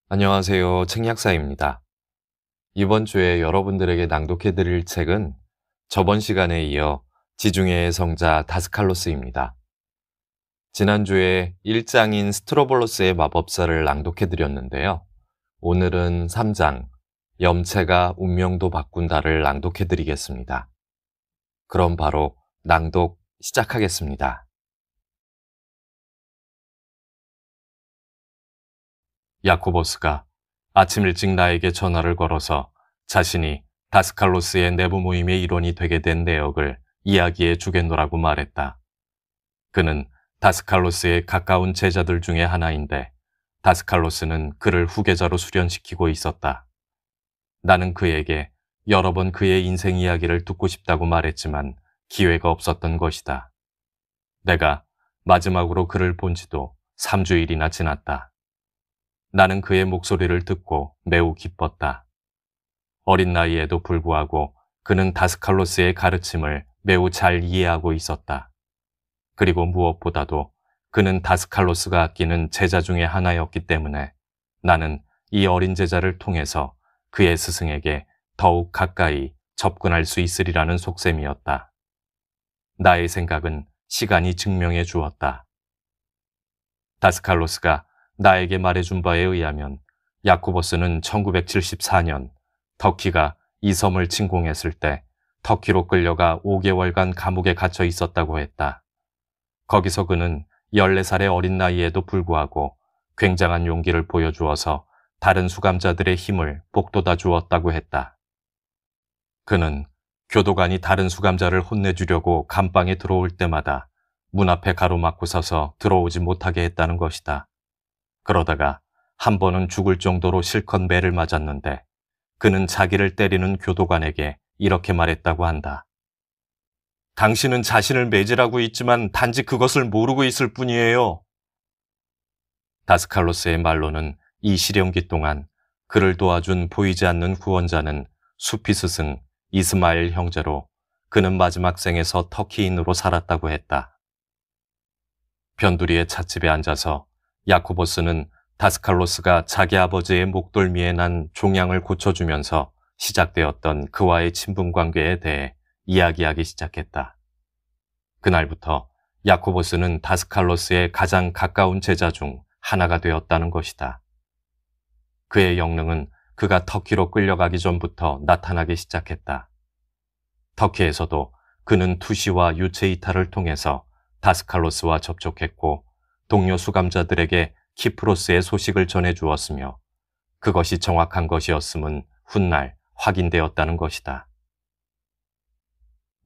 안녕하세요. 책약사입니다. 이번 주에 여러분들에게 낭독해 드릴 책은 저번 시간에 이어 지중해의 성자 다스칼로스입니다. 지난주에 1장인 스트로볼로스의 마법사를 낭독해 드렸는데요. 오늘은 3장, 염채가 운명도 바꾼다를 낭독해 드리겠습니다. 그럼 바로 낭독 시작하겠습니다. 야코보스가 아침 일찍 나에게 전화를 걸어서 자신이 다스칼로스의 내부 모임의 일원이 되게 된 내역을 이야기해 주겠노라고 말했다. 그는 다스칼로스의 가까운 제자들 중에 하나인데 다스칼로스는 그를 후계자로 수련시키고 있었다. 나는 그에게 여러 번 그의 인생 이야기를 듣고 싶다고 말했지만 기회가 없었던 것이다. 내가 마지막으로 그를 본 지도 3주일이나 지났다. 나는 그의 목소리를 듣고 매우 기뻤다. 어린 나이에도 불구하고 그는 다스칼로스의 가르침을 매우 잘 이해하고 있었다. 그리고 무엇보다도 그는 다스칼로스가 아끼는 제자 중에 하나였기 때문에 나는 이 어린 제자를 통해서 그의 스승에게 더욱 가까이 접근할 수 있으리라는 속셈이었다. 나의 생각은 시간이 증명해 주었다. 다스칼로스가 나에게 말해준 바에 의하면 야코보스는 1974년 터키가 이 섬을 침공했을 때 터키로 끌려가 5개월간 감옥에 갇혀 있었다고 했다. 거기서 그는 14살의 어린 나이에도 불구하고 굉장한 용기를 보여주어서 다른 수감자들의 힘을 북돋아 주었다고 했다. 그는 교도관이 다른 수감자를 혼내주려고 감방에 들어올 때마다 문 앞에 가로막고 서서 들어오지 못하게 했다는 것이다. 그러다가 한 번은 죽을 정도로 실컷 매를 맞았는데 그는 자기를 때리는 교도관에게 이렇게 말했다고 한다. 당신은 자신을 매질하고 있지만 단지 그것을 모르고 있을 뿐이에요. 다스칼로스의 말로는 이 실형기 동안 그를 도와준 보이지 않는 후원자는 수피 스승 이스마엘 형제로 그는 마지막 생에서 터키인으로 살았다고 했다. 변두리의 찻집에 앉아서 야코보스는 다스칼로스가 자기 아버지의 목덜미에 난 종양을 고쳐주면서 시작되었던 그와의 친분 관계에 대해 이야기하기 시작했다. 그날부터 야코보스는 다스칼로스의 가장 가까운 제자 중 하나가 되었다는 것이다. 그의 영능은 그가 터키로 끌려가기 전부터 나타나기 시작했다. 터키에서도 그는 투시와 유체 이탈을 통해서 다스칼로스와 접촉했고 동료 수감자들에게 키프로스의 소식을 전해주었으며 그것이 정확한 것이었음은 훗날 확인되었다는 것이다.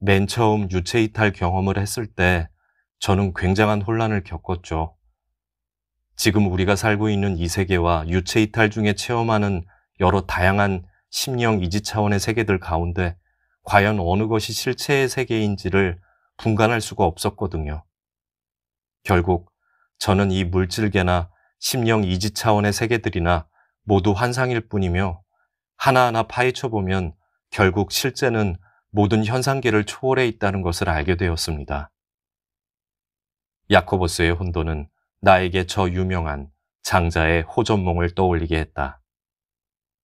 맨 처음 유체 이탈 경험을 했을 때 저는 굉장한 혼란을 겪었죠. 지금 우리가 살고 있는 이 세계와 유체 이탈 중에 체험하는 여러 다양한 심령 이지 차원의 세계들 가운데 과연 어느 것이 실체의 세계인지를 분간할 수가 없었거든요. 결국 저는 이 물질계나 심령 이지 차원의 세계들이나 모두 환상일 뿐이며 하나하나 파헤쳐보면 결국 실제는 모든 현상계를 초월해 있다는 것을 알게 되었습니다. 야코보스의 혼돈은 나에게 저 유명한 장자의 호전몽을 떠올리게 했다.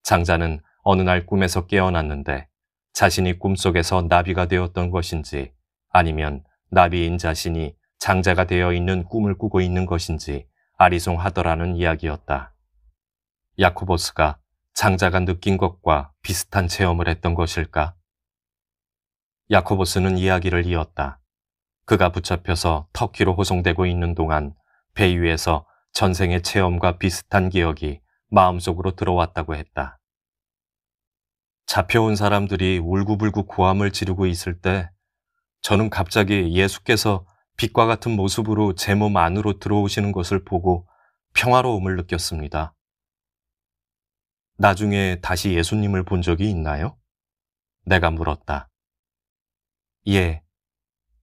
장자는 어느 날 꿈에서 깨어났는데 자신이 꿈속에서 나비가 되었던 것인지 아니면 나비인 자신이 장자가 되어 있는 꿈을 꾸고 있는 것인지 아리송하더라는 이야기였다. 야코보스가 장자가 느낀 것과 비슷한 체험을 했던 것일까? 야코보스는 이야기를 이었다. 그가 붙잡혀서 터키로 호송되고 있는 동안 배 위에서 전생의 체험과 비슷한 기억이 마음속으로 들어왔다고 했다. 잡혀온 사람들이 울고불고 고함을 지르고 있을 때 저는 갑자기 예수께서 빛과 같은 모습으로 제 몸 안으로 들어오시는 것을 보고 평화로움을 느꼈습니다. 나중에 다시 예수님을 본 적이 있나요? 내가 물었다. 예,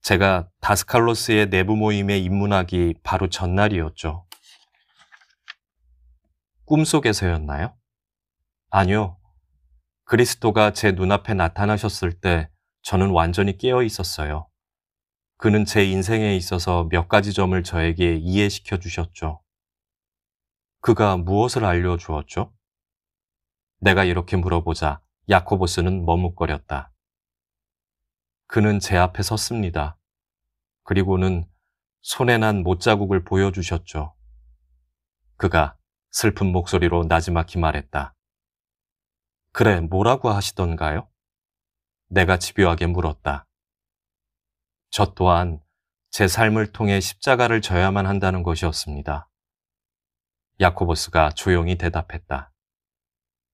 제가 다스칼로스의 내부 모임에 입문하기 바로 전날이었죠. 꿈속에서였나요? 아니요. 그리스도가 제 눈앞에 나타나셨을 때 저는 완전히 깨어 있었어요. 그는 제 인생에 있어서 몇 가지 점을 저에게 이해시켜 주셨죠. 그가 무엇을 알려주었죠? 내가 이렇게 물어보자 야코보스는 머뭇거렸다. 그는 제 앞에 섰습니다. 그리고는 손에 난 못자국을 보여주셨죠. 그가 슬픈 목소리로 나지막히 말했다. 그래, 뭐라고 하시던가요? 내가 집요하게 물었다. 저 또한 제 삶을 통해 십자가를 져야만 한다는 것이었습니다. 야코보스가 조용히 대답했다.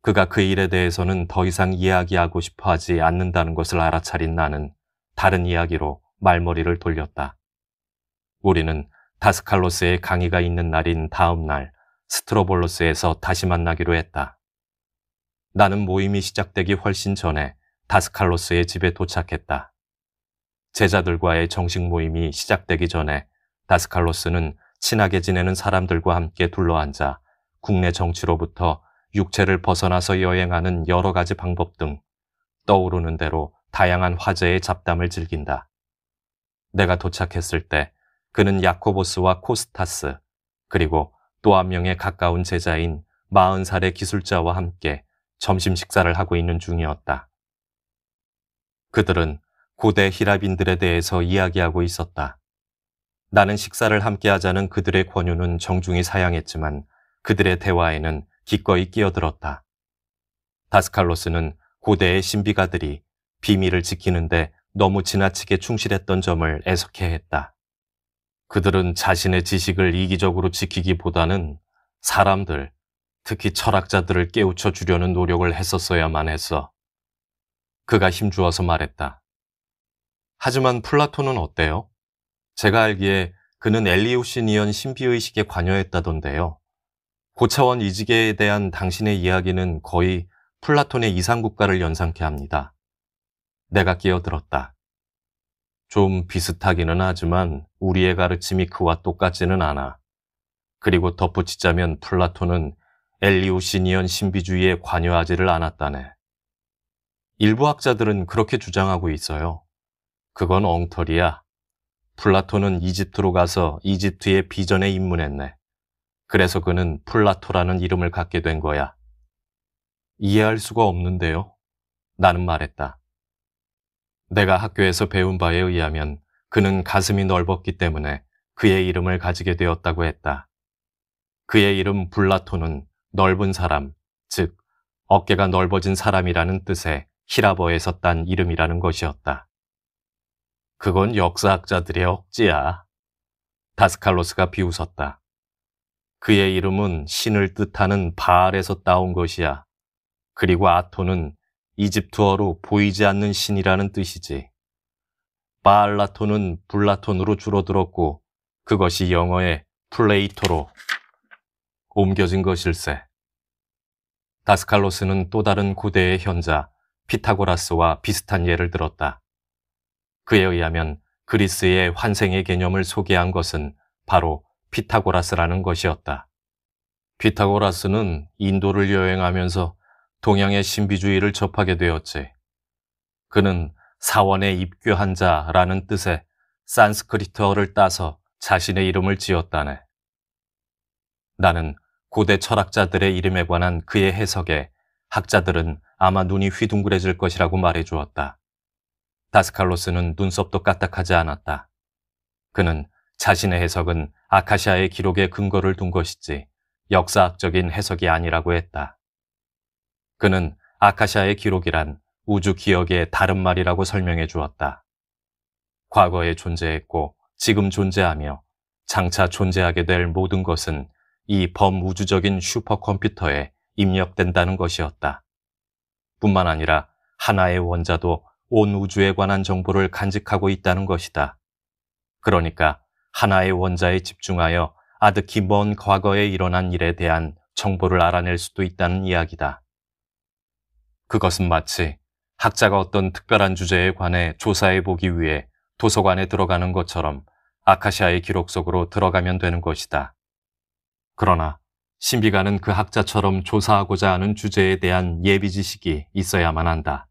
그가 그 일에 대해서는 더 이상 이야기하고 싶어 하지 않는다는 것을 알아차린 나는 다른 이야기로 말머리를 돌렸다. 우리는 다스칼로스의 강의가 있는 날인 다음 날 스트로볼로스에서 다시 만나기로 했다. 나는 모임이 시작되기 훨씬 전에 다스칼로스의 집에 도착했다. 제자들과의 정식 모임이 시작되기 전에 다스칼로스는 친하게 지내는 사람들과 함께 둘러앉아 국내 정치로부터 육체를 벗어나서 여행하는 여러 가지 방법 등 떠오르는 대로 다양한 화제의 잡담을 즐긴다. 내가 도착했을 때 그는 야코보스와 코스타스 그리고 또 한 명의 가까운 제자인 40살의 기술자와 함께 점심 식사를 하고 있는 중이었다. 그들은 고대 히라빈들에 대해서 이야기하고 있었다. 나는 식사를 함께 하자는 그들의 권유는 정중히 사양했지만 그들의 대화에는 기꺼이 끼어들었다. 다스칼로스는 고대의 신비가들이 비밀을 지키는데 너무 지나치게 충실했던 점을 애석해했다. 그들은 자신의 지식을 이기적으로 지키기보다는 사람들, 특히 철학자들을 깨우쳐 주려는 노력을 했었어야만 했어. 그가 힘주어서 말했다. 하지만 플라톤은 어때요? 제가 알기에 그는 엘리우시니언 신비의식에 관여했다던데요. 고차원 이지계에 대한 당신의 이야기는 거의 플라톤의 이상국가를 연상케 합니다. 내가 끼어들었다. 좀 비슷하기는 하지만 우리의 가르침이 그와 똑같지는 않아. 그리고 덧붙이자면 플라톤은 엘리우시니언 신비주의에 관여하지를 않았다네. 일부 학자들은 그렇게 주장하고 있어요. 그건 엉터리야. 플라톤은 이집트로 가서 이집트의 비전에 입문했네. 그래서 그는 플라토라는 이름을 갖게 된 거야. 이해할 수가 없는데요. 나는 말했다. 내가 학교에서 배운 바에 의하면 그는 가슴이 넓었기 때문에 그의 이름을 가지게 되었다고 했다. 그의 이름 플라토는 넓은 사람, 즉 어깨가 넓어진 사람이라는 뜻의 히라버에서 딴 이름이라는 것이었다. 그건 역사학자들의 억지야. 다스칼로스가 비웃었다. 그의 이름은 신을 뜻하는 바알에서 따온 것이야. 그리고 아토는 이집트어로 보이지 않는 신이라는 뜻이지. 바알라토는 불라톤으로 줄어들었고 그것이 영어의 플레이토로 옮겨진 것일세. 다스칼로스는 또 다른 고대의 현자 피타고라스와 비슷한 예를 들었다. 그에 의하면 그리스의 환생의 개념을 소개한 것은 바로 피타고라스라는 것이었다. 피타고라스는 인도를 여행하면서 동양의 신비주의를 접하게 되었지. 그는 사원에 입교한 자라는 뜻의 산스크리트어를 따서 자신의 이름을 지었다네. 나는 고대 철학자들의 이름에 관한 그의 해석에 학자들은 아마 눈이 휘둥그레질 것이라고 말해주었다. 다스칼로스는 눈썹도 까딱하지 않았다. 그는 자신의 해석은 아카시아의 기록에 근거를 둔 것이지 역사학적인 해석이 아니라고 했다. 그는 아카시아의 기록이란 우주 기억의 다른 말이라고 설명해 주었다. 과거에 존재했고 지금 존재하며 장차 존재하게 될 모든 것은 이 범우주적인 슈퍼컴퓨터에 입력된다는 것이었다. 뿐만 아니라 하나의 원자도 온 우주에 관한 정보를 간직하고 있다는 것이다. 그러니까 하나의 원자에 집중하여 아득히 먼 과거에 일어난 일에 대한 정보를 알아낼 수도 있다는 이야기다. 그것은 마치 학자가 어떤 특별한 주제에 관해 조사해 보기 위해 도서관에 들어가는 것처럼 아카시아의 기록 속으로 들어가면 되는 것이다. 그러나 신비가는 그 학자처럼 조사하고자 하는 주제에 대한 예비 지식이 있어야만 한다.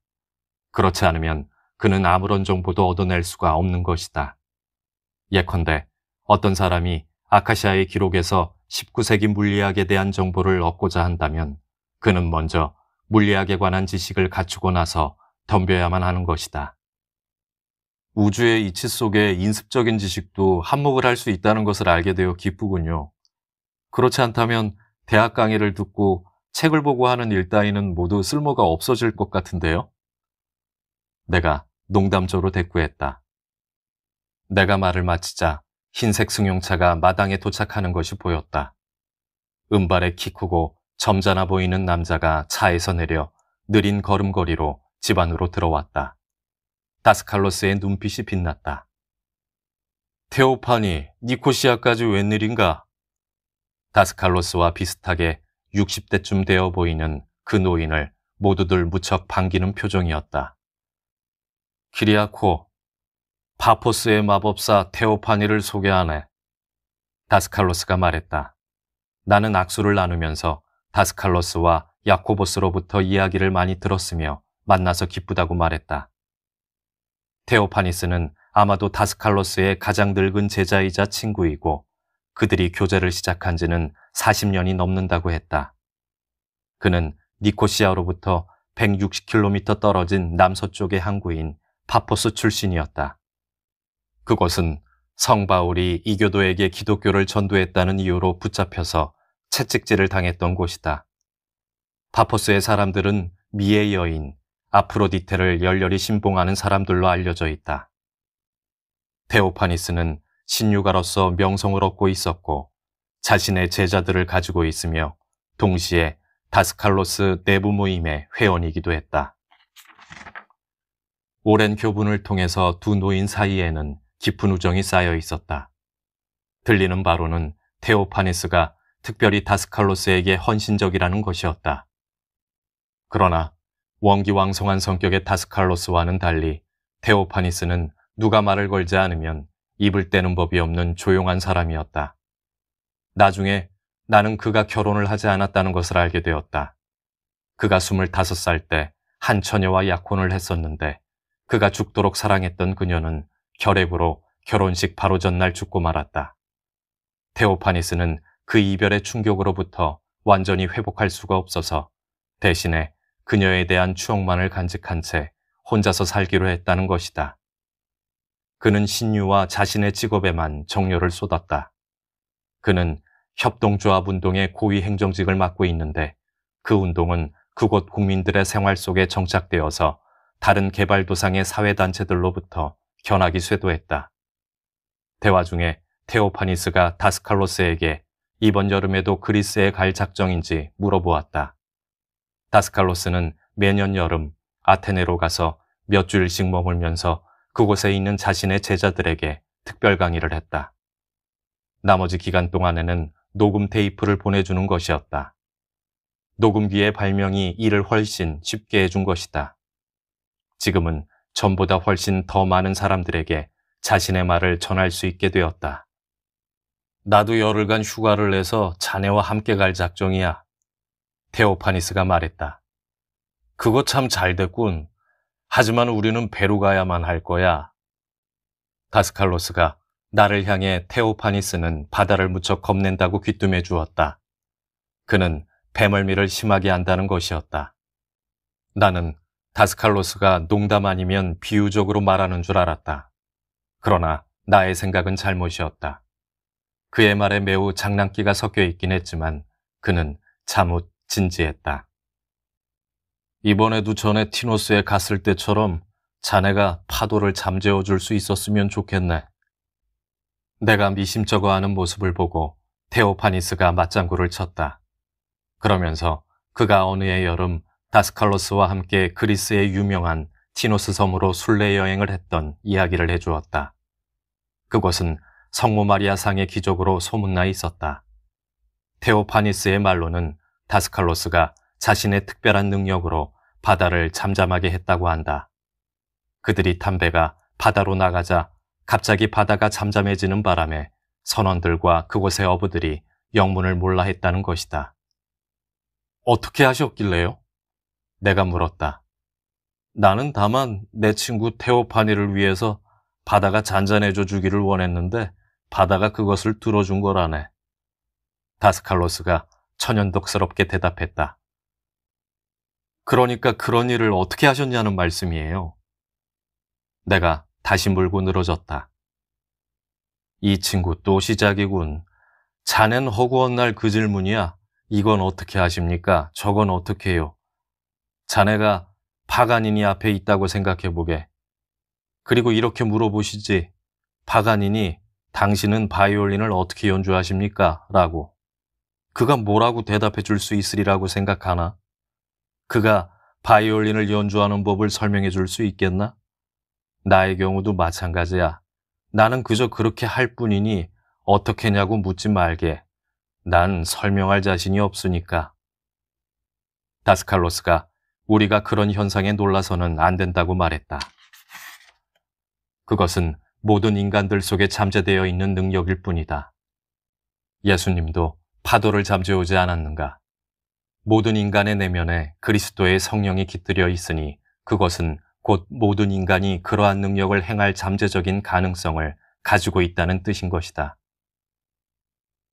그렇지 않으면 그는 아무런 정보도 얻어낼 수가 없는 것이다. 예컨대 어떤 사람이 아카시아의 기록에서 19세기 물리학에 대한 정보를 얻고자 한다면 그는 먼저 물리학에 관한 지식을 갖추고 나서 덤벼야만 하는 것이다. 우주의 이치 속에 인습적인 지식도 한몫을 할 수 있다는 것을 알게 되어 기쁘군요. 그렇지 않다면 대학 강의를 듣고 책을 보고 하는 일 따위는 모두 쓸모가 없어질 것 같은데요. 내가 농담조로 대꾸했다. 내가 말을 마치자 흰색 승용차가 마당에 도착하는 것이 보였다. 은발에 키 크고 점잖아 보이는 남자가 차에서 내려 느린 걸음걸이로 집 안으로 들어왔다. 다스칼로스의 눈빛이 빛났다. 테오파니, 니코시아까지 웬일인가? 다스칼로스와 비슷하게 60대쯤 되어 보이는 그 노인을 모두들 무척 반기는 표정이었다. 키리아코, 파포스의 마법사 테오파니를 소개하네. 다스칼로스가 말했다. 나는 악수를 나누면서 다스칼로스와 야코보스로부터 이야기를 많이 들었으며 만나서 기쁘다고 말했다. 테오파니스는 아마도 다스칼로스의 가장 늙은 제자이자 친구이고 그들이 교제를 시작한 지는 40년이 넘는다고 했다. 그는 니코시아로부터 160km 떨어진 남서쪽의 항구인 파포스 출신이었다. 그곳은 성 바울이 이교도에게 기독교를 전도했다는 이유로 붙잡혀서 채찍질을 당했던 곳이다. 파포스의 사람들은 미의 여인 아프로디테를 열렬히 신봉하는 사람들로 알려져 있다. 테오파니스는 신유가로서 명성을 얻고 있었고 자신의 제자들을 가지고 있으며 동시에 다스칼로스 내부 모임의 회원이기도 했다. 오랜 교분을 통해서 두 노인 사이에는 깊은 우정이 쌓여 있었다. 들리는 바로는 테오파니스가 특별히 다스칼로스에게 헌신적이라는 것이었다. 그러나 원기왕성한 성격의 다스칼로스와는 달리 테오파니스는 누가 말을 걸지 않으면 입을 떼는 법이 없는 조용한 사람이었다. 나중에 나는 그가 결혼을 하지 않았다는 것을 알게 되었다. 그가 25살 때 한 처녀와 약혼을 했었는데 그가 죽도록 사랑했던 그녀는 결핵으로 결혼식 바로 전날 죽고 말았다. 테오파니스는 그 이별의 충격으로부터 완전히 회복할 수가 없어서 대신에 그녀에 대한 추억만을 간직한 채 혼자서 살기로 했다는 것이다. 그는 신유와 자신의 직업에만 정열을 쏟았다. 그는 협동조합 운동의 고위 행정직을 맡고 있는데 그 운동은 그곳 국민들의 생활 속에 정착되어서 다른 개발도상의 사회단체들로부터 견학이 쇄도했다. 대화 중에 테오파니스가 다스칼로스에게 이번 여름에도 그리스에 갈 작정인지 물어보았다. 다스칼로스는 매년 여름 아테네로 가서 몇 주일씩 머물면서 그곳에 있는 자신의 제자들에게 특별 강의를 했다. 나머지 기간 동안에는 녹음 테이프를 보내주는 것이었다. 녹음기의 발명이 이를 훨씬 쉽게 해준 것이다. 지금은 전보다 훨씬 더 많은 사람들에게 자신의 말을 전할 수 있게 되었다. 나도 열흘간 휴가를 내서 자네와 함께 갈 작정이야. 테오파니스가 말했다. 그거 참 잘 됐군. 하지만 우리는 배로 가야만 할 거야. 다스칼로스가 나를 향해 테오파니스는 바다를 무척 겁낸다고 귀띔해 주었다. 그는 배멀미를 심하게 한다는 것이었다. 나는 다스칼로스가 농담 아니면 비유적으로 말하는 줄 알았다. 그러나 나의 생각은 잘못이었다. 그의 말에 매우 장난기가 섞여 있긴 했지만 그는 참ut 진지했다. 이번에도 전에 티노스에 갔을 때처럼 자네가 파도를 잠재워 줄 수 있었으면 좋겠네. 내가 미심쩍어하는 모습을 보고 테오파니스가 맞장구를 쳤다. 그러면서 그가 어느 해 여름 다스칼로스와 함께 그리스의 유명한 티노스 섬으로 순례 여행을 했던 이야기를 해주었다. 그곳은 성모 마리아 상의 기적으로 소문나 있었다. 테오파니스의 말로는 다스칼로스가 자신의 특별한 능력으로 바다를 잠잠하게 했다고 한다. 그들이 탄 배가 바다로 나가자 갑자기 바다가 잠잠해지는 바람에 선원들과 그곳의 어부들이 영문을 몰라 했다는 것이다. 어떻게 하셨길래요? 내가 물었다. 나는 다만 내 친구 테오파니를 위해서 바다가 잔잔해져 주기를 원했는데 바다가 그것을 들어준 거라네. 다스칼로스가 천연덕스럽게 대답했다. 그러니까 그런 일을 어떻게 하셨냐는 말씀이에요. 내가 다시 물고 늘어졌다. 이 친구 또 시작이군. 자넨 허구한 날 그 질문이야. 이건 어떻게 하십니까? 저건 어떻게 해요? 자네가 파가니니 앞에 있다고 생각해보게. 그리고 이렇게 물어보시지. 파가니니, 당신은 바이올린을 어떻게 연주하십니까? 라고. 그가 뭐라고 대답해 줄 수 있으리라고 생각하나? 그가 바이올린을 연주하는 법을 설명해 줄 수 있겠나? 나의 경우도 마찬가지야. 나는 그저 그렇게 할 뿐이니 어떻게냐고 묻지 말게. 난 설명할 자신이 없으니까. 다스칼로스가 우리가 그런 현상에 놀라서는 안 된다고 말했다. 그것은 모든 인간들 속에 잠재되어 있는 능력일 뿐이다. 예수님도 파도를 잠재우지 않았는가? 모든 인간의 내면에 그리스도의 성령이 깃들여 있으니 그것은 곧 모든 인간이 그러한 능력을 행할 잠재적인 가능성을 가지고 있다는 뜻인 것이다.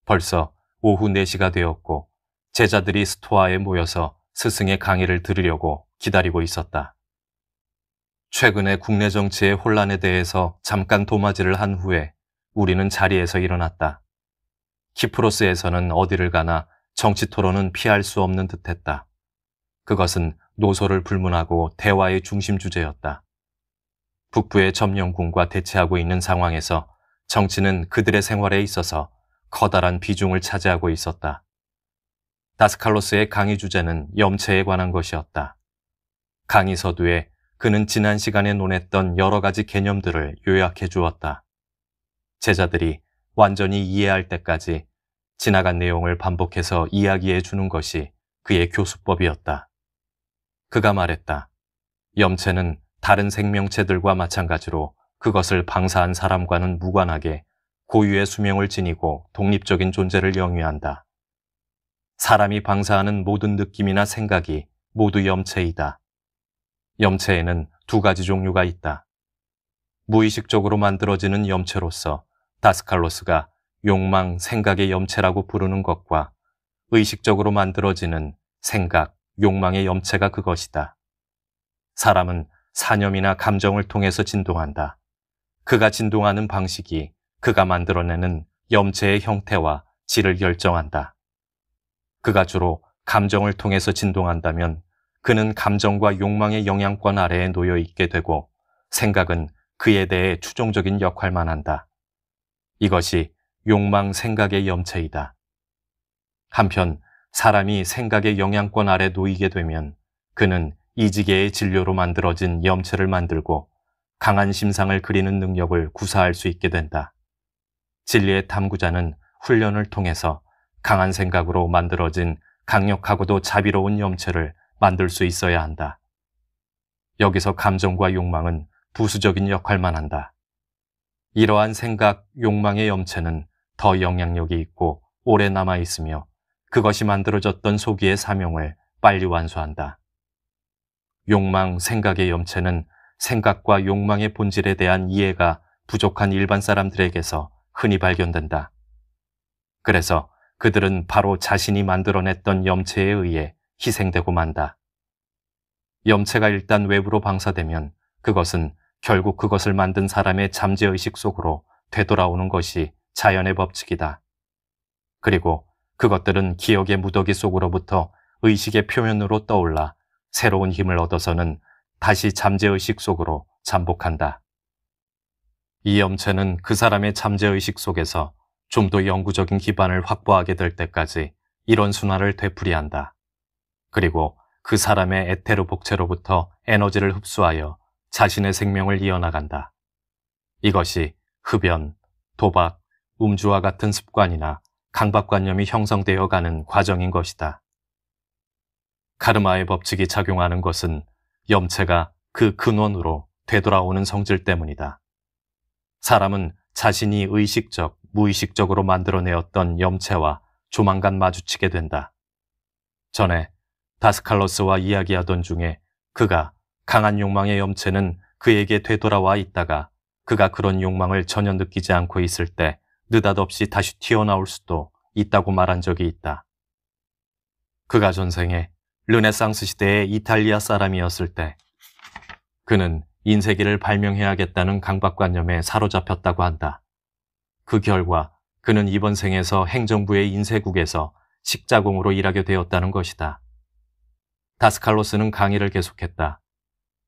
벌써 오후 4시가 되었고 제자들이 스토아에 모여서 스승의 강의를 들으려고 기다리고 있었다. 최근의 국내 정치의 혼란에 대해서 잠깐 도마질을 한 후에 우리는 자리에서 일어났다. 키프로스에서는 어디를 가나 정치 토론은 피할 수 없는 듯했다. 그것은 노소를 불문하고 대화의 중심 주제였다. 북부의 점령군과 대치하고 있는 상황에서 정치는 그들의 생활에 있어서 커다란 비중을 차지하고 있었다. 다스칼로스의 강의 주제는 염체에 관한 것이었다. 강의 서두에 그는 지난 시간에 논했던 여러 가지 개념들을 요약해 주었다. 제자들이 완전히 이해할 때까지 지나간 내용을 반복해서 이야기해 주는 것이 그의 교수법이었다. 그가 말했다. 염체는 다른 생명체들과 마찬가지로 그것을 방사한 사람과는 무관하게 고유의 수명을 지니고 독립적인 존재를 영위한다. 사람이 방사하는 모든 느낌이나 생각이 모두 염체이다. 염체에는 2가지 종류가 있다. 무의식적으로 만들어지는 염체로서 다스칼로스가 욕망, 생각의 염체라고 부르는 것과 의식적으로 만들어지는 생각, 욕망의 염체가 그것이다. 사람은 사념이나 감정을 통해서 진동한다. 그가 진동하는 방식이 그가 만들어내는 염체의 형태와 질을 결정한다. 그가 주로 감정을 통해서 진동한다면 그는 감정과 욕망의 영향권 아래에 놓여 있게 되고 생각은 그에 대해 추종적인 역할만 한다. 이것이 욕망, 생각의 염체이다. 한편 사람이 생각의 영향권 아래 놓이게 되면 그는 이지계의 진료로 만들어진 염체를 만들고 강한 심상을 그리는 능력을 구사할 수 있게 된다. 진리의 탐구자는 훈련을 통해서 강한 생각으로 만들어진 강력하고도 자비로운 염체를 만들 수 있어야 한다. 여기서 감정과 욕망은 부수적인 역할만 한다. 이러한 생각, 욕망의 염체는 더 영향력이 있고 오래 남아있으며 그것이 만들어졌던 소기의 사명을 빨리 완수한다. 욕망, 생각의 염체는 생각과 욕망의 본질에 대한 이해가 부족한 일반 사람들에게서 흔히 발견된다. 그래서 그들은 바로 자신이 만들어냈던 염체에 의해 희생되고 만다. 염체가 일단 외부로 방사되면 그것은 결국 그것을 만든 사람의 잠재의식 속으로 되돌아오는 것이 자연의 법칙이다. 그리고 그것들은 기억의 무더기 속으로부터 의식의 표면으로 떠올라 새로운 힘을 얻어서는 다시 잠재의식 속으로 잠복한다. 이 염체는 그 사람의 잠재의식 속에서 좀 더 영구적인 기반을 확보하게 될 때까지 이런 순환을 되풀이한다. 그리고 그 사람의 에테르 복체로부터 에너지를 흡수하여 자신의 생명을 이어나간다. 이것이 흡연, 도박, 음주와 같은 습관이나 강박관념이 형성되어 가는 과정인 것이다. 카르마의 법칙이 작용하는 것은 염체가 그 근원으로 되돌아오는 성질 때문이다. 사람은 자신이 의식적, 무의식적으로 만들어내었던 염체와 조만간 마주치게 된다. 전에 다스칼로스와 이야기하던 중에 그가 강한 욕망의 염체는 그에게 되돌아와 있다가 그가 그런 욕망을 전혀 느끼지 않고 있을 때 느닷없이 다시 튀어나올 수도 있다고 말한 적이 있다. 그가 전생에 르네상스 시대의 이탈리아 사람이었을 때 그는 인쇄기를 발명해야겠다는 강박관념에 사로잡혔다고 한다. 그 결과 그는 이번 생에서 행정부의 인쇄국에서 식자공으로 일하게 되었다는 것이다. 다스칼로스는 강의를 계속했다.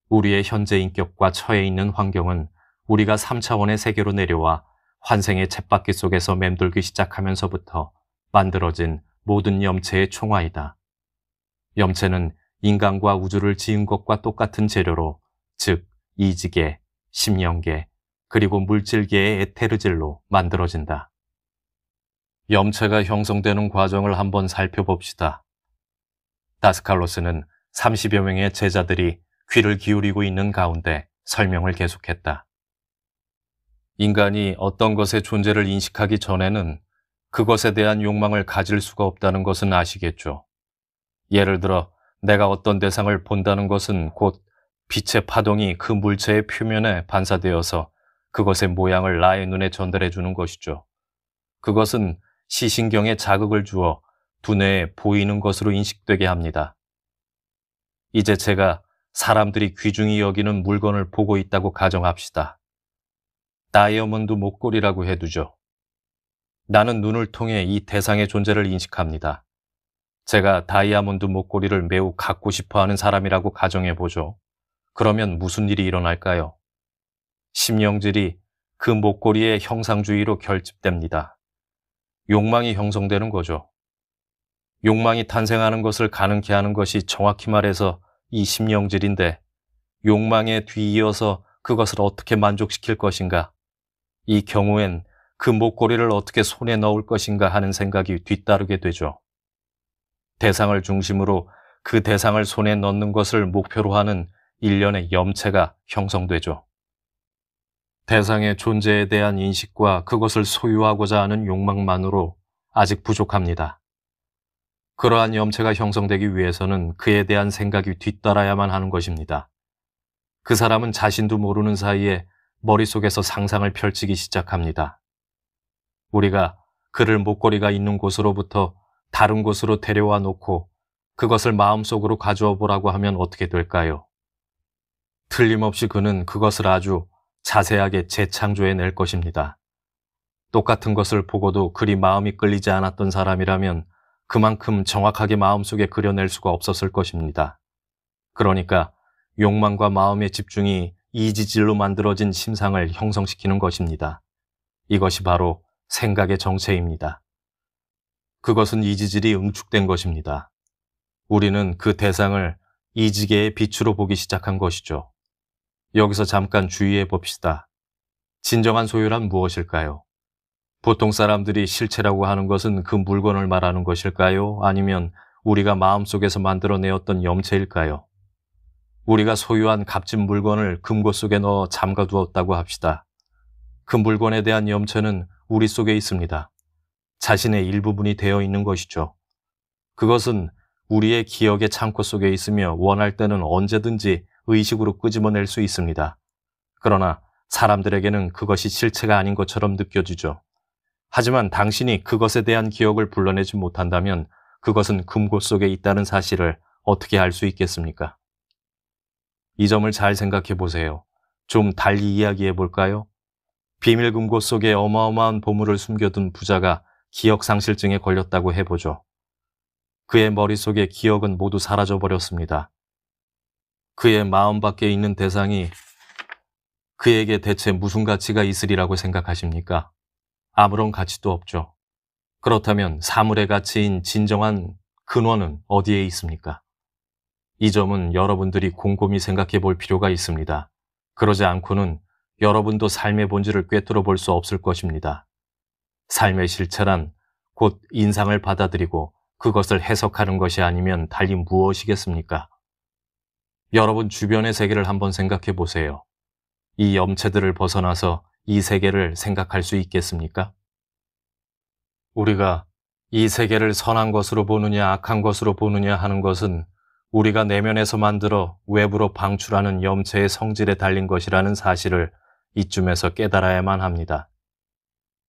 우리의 현재 인격과 처해 있는 환경은 우리가 3차원의 세계로 내려와 환생의 쳇바퀴 속에서 맴돌기 시작하면서부터 만들어진 모든 염체의 총화이다. 염체는 인간과 우주를 지은 것과 똑같은 재료로, 즉 이지계, 심령계, 그리고 물질계의 에테르질로 만들어진다. 염체가 형성되는 과정을 한번 살펴봅시다. 다스칼로스는 30여 명의 제자들이 귀를 기울이고 있는 가운데 설명을 계속했다. 인간이 어떤 것의 존재를 인식하기 전에는 그것에 대한 욕망을 가질 수가 없다는 것은 아시겠죠. 예를 들어 내가 어떤 대상을 본다는 것은 곧 빛의 파동이 그 물체의 표면에 반사되어서 그것의 모양을 나의 눈에 전달해 주는 것이죠. 그것은 시신경에 자극을 주어 두뇌에 보이는 것으로 인식되게 합니다. 이제 제가 사람들이 귀중히 여기는 물건을 보고 있다고 가정합시다. 다이아몬드 목걸이라고 해두죠. 나는 눈을 통해 이 대상의 존재를 인식합니다. 제가 다이아몬드 목걸이를 매우 갖고 싶어하는 사람이라고 가정해보죠. 그러면 무슨 일이 일어날까요? 심령질이 그 목걸이의 형상주의로 결집됩니다. 욕망이 형성되는 거죠. 욕망이 탄생하는 것을 가능케 하는 것이 정확히 말해서 이 심령질인데 욕망에 뒤이어서 그것을 어떻게 만족시킬 것인가? 이 경우엔 그 목걸이를 어떻게 손에 넣을 것인가 하는 생각이 뒤따르게 되죠. 대상을 중심으로 그 대상을 손에 넣는 것을 목표로 하는 일련의 염체가 형성되죠. 대상의 존재에 대한 인식과 그것을 소유하고자 하는 욕망만으로 아직 부족합니다. 그러한 염체가 형성되기 위해서는 그에 대한 생각이 뒤따라야만 하는 것입니다. 그 사람은 자신도 모르는 사이에 머릿속에서 상상을 펼치기 시작합니다. 우리가 그를 목걸이가 있는 곳으로부터 다른 곳으로 데려와 놓고 그것을 마음속으로 가져와 보라고 하면 어떻게 될까요? 틀림없이 그는 그것을 아주 자세하게 재창조해낼 것입니다. 똑같은 것을 보고도 그리 마음이 끌리지 않았던 사람이라면 그만큼 정확하게 마음속에 그려낼 수가 없었을 것입니다. 그러니까 욕망과 마음의 집중이 이지질로 만들어진 심상을 형성시키는 것입니다. 이것이 바로 생각의 정체입니다. 그것은 이지질이 응축된 것입니다. 우리는 그 대상을 이지계의 빛으로 보기 시작한 것이죠. 여기서 잠깐 주의해 봅시다. 진정한 소유란 무엇일까요? 보통 사람들이 실체라고 하는 것은 그 물건을 말하는 것일까요? 아니면 우리가 마음속에서 만들어내었던 염체일까요? 우리가 소유한 값진 물건을 금고 속에 넣어 잠가두었다고 합시다. 그 물건에 대한 염체는 우리 속에 있습니다. 자신의 일부분이 되어 있는 것이죠. 그것은 우리의 기억의 창고 속에 있으며 원할 때는 언제든지 의식으로 끄집어낼 수 있습니다. 그러나 사람들에게는 그것이 실체가 아닌 것처럼 느껴지죠. 하지만 당신이 그것에 대한 기억을 불러내지 못한다면 그것은 금고 속에 있다는 사실을 어떻게 알 수 있겠습니까? 이 점을 잘 생각해 보세요. 좀 달리 이야기해 볼까요? 비밀 금고 속에 어마어마한 보물을 숨겨둔 부자가 기억상실증에 걸렸다고 해보죠. 그의 머릿속의 기억은 모두 사라져버렸습니다. 그의 마음 밖에 있는 대상이 그에게 대체 무슨 가치가 있으리라고 생각하십니까? 아무런 가치도 없죠. 그렇다면 사물의 가치인 진정한 근원은 어디에 있습니까? 이 점은 여러분들이 곰곰이 생각해 볼 필요가 있습니다. 그러지 않고는 여러분도 삶의 본질을 꿰뚫어 볼 수 없을 것입니다. 삶의 실체란 곧 인상을 받아들이고 그것을 해석하는 것이 아니면 달리 무엇이겠습니까? 여러분 주변의 세계를 한번 생각해 보세요. 이 염체들을 벗어나서 이 세계를 생각할 수 있겠습니까? 우리가 이 세계를 선한 것으로 보느냐 악한 것으로 보느냐 하는 것은 우리가 내면에서 만들어 외부로 방출하는 염체의 성질에 달린 것이라는 사실을 이쯤에서 깨달아야만 합니다.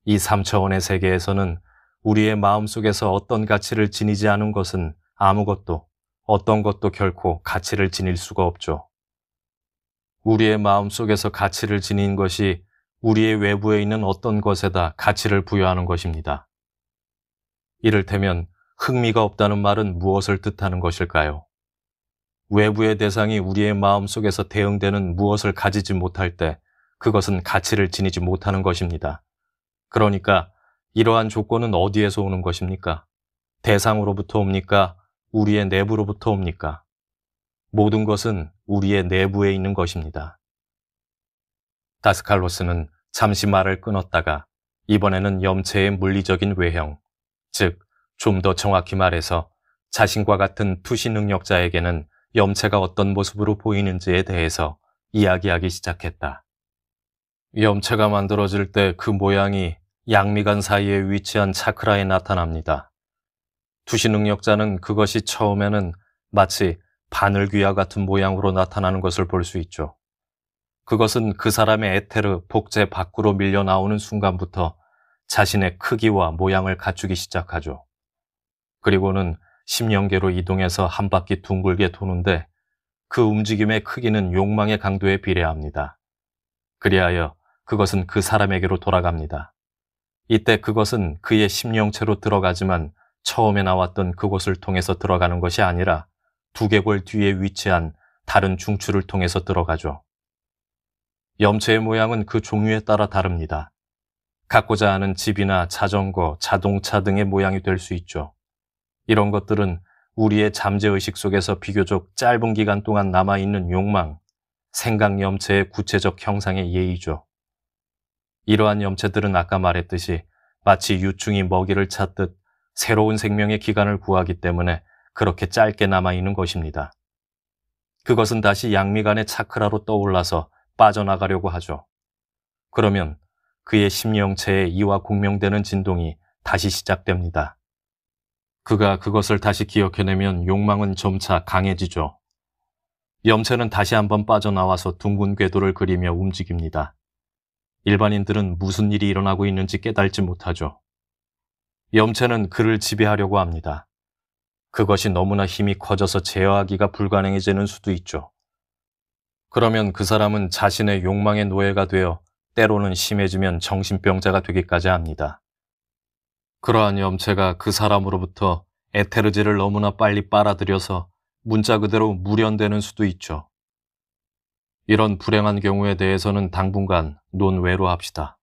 이 3차원의 세계에서는 우리의 마음속에서 어떤 가치를 지니지 않은 것은 아무것도, 어떤 것도 결코 가치를 지닐 수가 없죠. 우리의 마음속에서 가치를 지닌 것이 우리의 외부에 있는 어떤 것에다 가치를 부여하는 것입니다. 이를테면 흥미가 없다는 말은 무엇을 뜻하는 것일까요? 외부의 대상이 우리의 마음속에서 대응되는 무엇을 가지지 못할 때 그것은 가치를 지니지 못하는 것입니다. 그러니까 이러한 조건은 어디에서 오는 것입니까? 대상으로부터 옵니까? 우리의 내부로부터 옵니까? 모든 것은 우리의 내부에 있는 것입니다. 다스칼로스는 잠시 말을 끊었다가 이번에는 염체의 물리적인 외형, 즉 좀 더 정확히 말해서 자신과 같은 투시 능력자에게는 염체가 어떤 모습으로 보이는지에 대해서 이야기하기 시작했다. 염체가 만들어질 때 그 모양이 양미간 사이에 위치한 차크라에 나타납니다. 투시 능력자는 그것이 처음에는 마치 바늘귀와 같은 모양으로 나타나는 것을 볼 수 있죠. 그것은 그 사람의 에테르, 복제 밖으로 밀려 나오는 순간부터 자신의 크기와 모양을 갖추기 시작하죠. 그리고는 심령계로 이동해서 한 바퀴 둥글게 도는데 그 움직임의 크기는 욕망의 강도에 비례합니다. 그리하여 그것은 그 사람에게로 돌아갑니다. 이때 그것은 그의 심령체로 들어가지만 처음에 나왔던 그곳을 통해서 들어가는 것이 아니라 두개골 뒤에 위치한 다른 중추를 통해서 들어가죠. 염체의 모양은 그 종류에 따라 다릅니다. 갖고자 하는 집이나 자전거, 자동차 등의 모양이 될 수 있죠. 이런 것들은 우리의 잠재의식 속에서 비교적 짧은 기간 동안 남아있는 욕망, 생각 염체의 구체적 형상의 예이죠. 이러한 염체들은 아까 말했듯이 마치 유충이 먹이를 찾듯 새로운 생명의 기간을 구하기 때문에 그렇게 짧게 남아있는 것입니다. 그것은 다시 양미간의 차크라로 떠올라서 빠져나가려고 하죠. 그러면 그의 심령체에 이와 공명되는 진동이 다시 시작됩니다. 그가 그것을 다시 기억해내면 욕망은 점차 강해지죠. 염체는 다시 한번 빠져나와서 둥근 궤도를 그리며 움직입니다. 일반인들은 무슨 일이 일어나고 있는지 깨달지 못하죠. 염체는 그를 지배하려고 합니다. 그것이 너무나 힘이 커져서 제어하기가 불가능해지는 수도 있죠. 그러면 그 사람은 자신의 욕망의 노예가 되어 때로는 심해지면 정신병자가 되기까지 합니다. 그러한 염체가 그 사람으로부터 에테르지를 너무나 빨리 빨아들여서 문자 그대로 물연되는 수도 있죠. 이런 불행한 경우에 대해서는 당분간 논외로 합시다.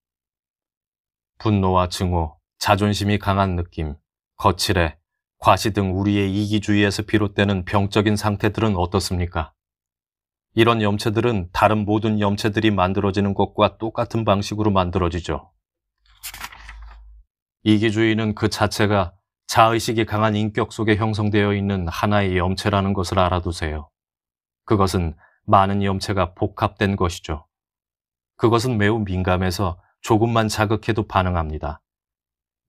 분노와 증오, 자존심이 강한 느낌, 거칠해, 과시 등 우리의 이기주의에서 비롯되는 병적인 상태들은 어떻습니까? 이런 염체들은 다른 모든 염체들이 만들어지는 것과 똑같은 방식으로 만들어지죠. 이기주의는 그 자체가 자의식이 강한 인격 속에 형성되어 있는 하나의 염체라는 것을 알아두세요. 그것은 많은 염체가 복합된 것이죠. 그것은 매우 민감해서 조금만 자극해도 반응합니다.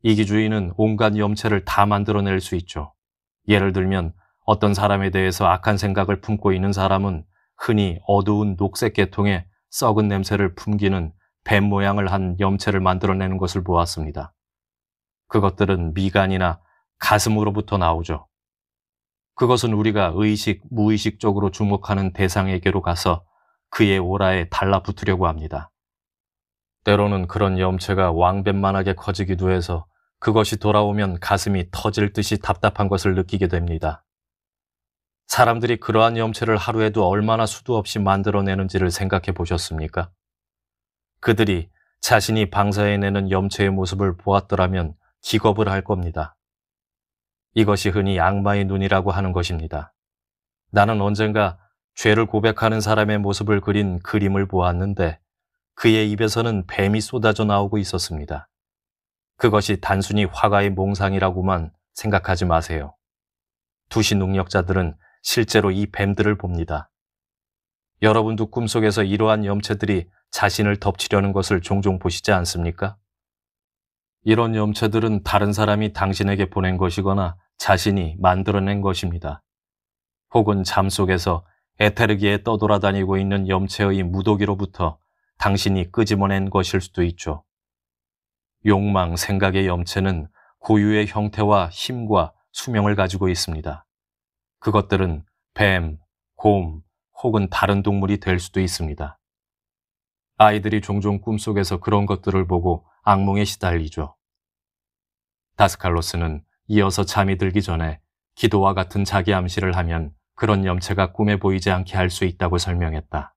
이기주의는 온갖 염체를 다 만들어낼 수 있죠. 예를 들면 어떤 사람에 대해서 악한 생각을 품고 있는 사람은 흔히 어두운 녹색 계통의 썩은 냄새를 풍기는 뱀 모양을 한 염체를 만들어내는 것을 보았습니다. 그것들은 미간이나 가슴으로부터 나오죠. 그것은 우리가 의식, 무의식적으로 주목하는 대상에게로 가서 그의 오라에 달라붙으려고 합니다. 때로는 그런 염체가 왕뱀만하게 커지기도 해서 그것이 돌아오면 가슴이 터질 듯이 답답한 것을 느끼게 됩니다. 사람들이 그러한 염체를 하루에도 얼마나 수도 없이 만들어내는지를 생각해 보셨습니까? 그들이 자신이 방사해내는 염체의 모습을 보았더라면 기겁을 할 겁니다. 이것이 흔히 악마의 눈이라고 하는 것입니다. 나는 언젠가 죄를 고백하는 사람의 모습을 그린 그림을 보았는데 그의 입에서는 뱀이 쏟아져 나오고 있었습니다. 그것이 단순히 화가의 몽상이라고만 생각하지 마세요. 투시 능력자들은 실제로 이 뱀들을 봅니다. 여러분도 꿈속에서 이러한 염체들이 자신을 덮치려는 것을 종종 보시지 않습니까? 이런 염체들은 다른 사람이 당신에게 보낸 것이거나 자신이 만들어낸 것입니다. 혹은 잠 속에서 에테르기에 떠돌아다니고 있는 염체의 무더기로부터 당신이 끄집어낸 것일 수도 있죠. 욕망, 생각의 염체는 고유의 형태와 힘과 수명을 가지고 있습니다. 그것들은 뱀, 곰 혹은 다른 동물이 될 수도 있습니다. 아이들이 종종 꿈속에서 그런 것들을 보고 악몽에 시달리죠. 다스칼로스는 이어서 잠이 들기 전에 기도와 같은 자기 암시를 하면 그런 염체가 꿈에 보이지 않게 할 수 있다고 설명했다.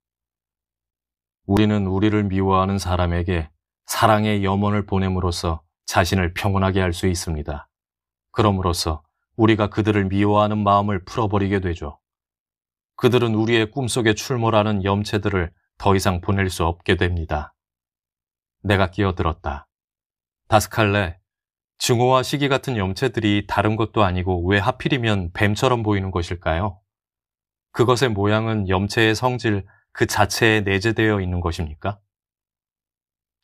우리는 우리를 미워하는 사람에게 사랑의 염원을 보냄으로써 자신을 평온하게 할 수 있습니다. 그럼으로써 우리가 그들을 미워하는 마음을 풀어버리게 되죠. 그들은 우리의 꿈속에 출몰하는 염체들을 더 이상 보낼 수 없게 됩니다. 내가 끼어들었다. 다스칼레, 증오와 시기 같은 염체들이 다른 것도 아니고 왜 하필이면 뱀처럼 보이는 것일까요? 그것의 모양은 염체의 성질 그 자체에 내재되어 있는 것입니까?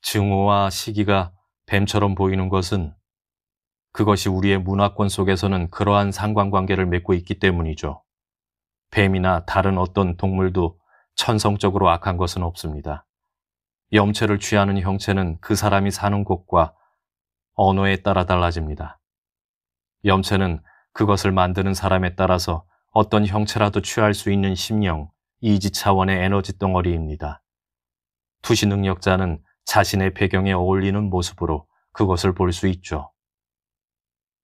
증오와 시기가 뱀처럼 보이는 것은 그것이 우리의 문화권 속에서는 그러한 상관관계를 맺고 있기 때문이죠. 뱀이나 다른 어떤 동물도 천성적으로 악한 것은 없습니다. 염체를 취하는 형체는 그 사람이 사는 곳과 언어에 따라 달라집니다. 염체는 그것을 만드는 사람에 따라서 어떤 형체라도 취할 수 있는 심령, 이지 차원의 에너지 덩어리입니다. 투시 능력자는 자신의 배경에 어울리는 모습으로 그것을 볼 수 있죠.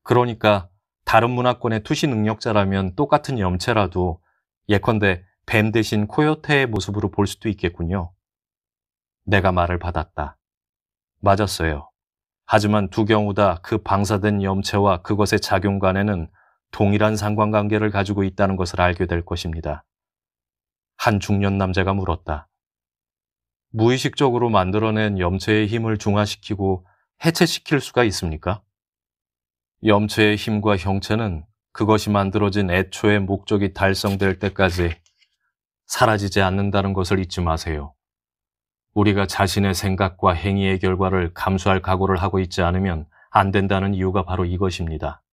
그러니까 다른 문화권의 투시 능력자라면 똑같은 염체라도 예컨대 뱀 대신 코요테의 모습으로 볼 수도 있겠군요. 내가 말을 받았다. 맞았어요. 하지만 두 경우 다 그 방사된 염체와 그것의 작용 간에는 동일한 상관관계를 가지고 있다는 것을 알게 될 것입니다. 한 중년 남자가 물었다. 무의식적으로 만들어낸 염체의 힘을 중화시키고 해체시킬 수가 있습니까? 염체의 힘과 형체는 그것이 만들어진 애초의 목적이 달성될 때까지 사라지지 않는다는 것을 잊지 마세요. 우리가 자신의 생각과 행위의 결과를 감수할 각오를 하고 있지 않으면 안 된다는 이유가 바로 이것입니다.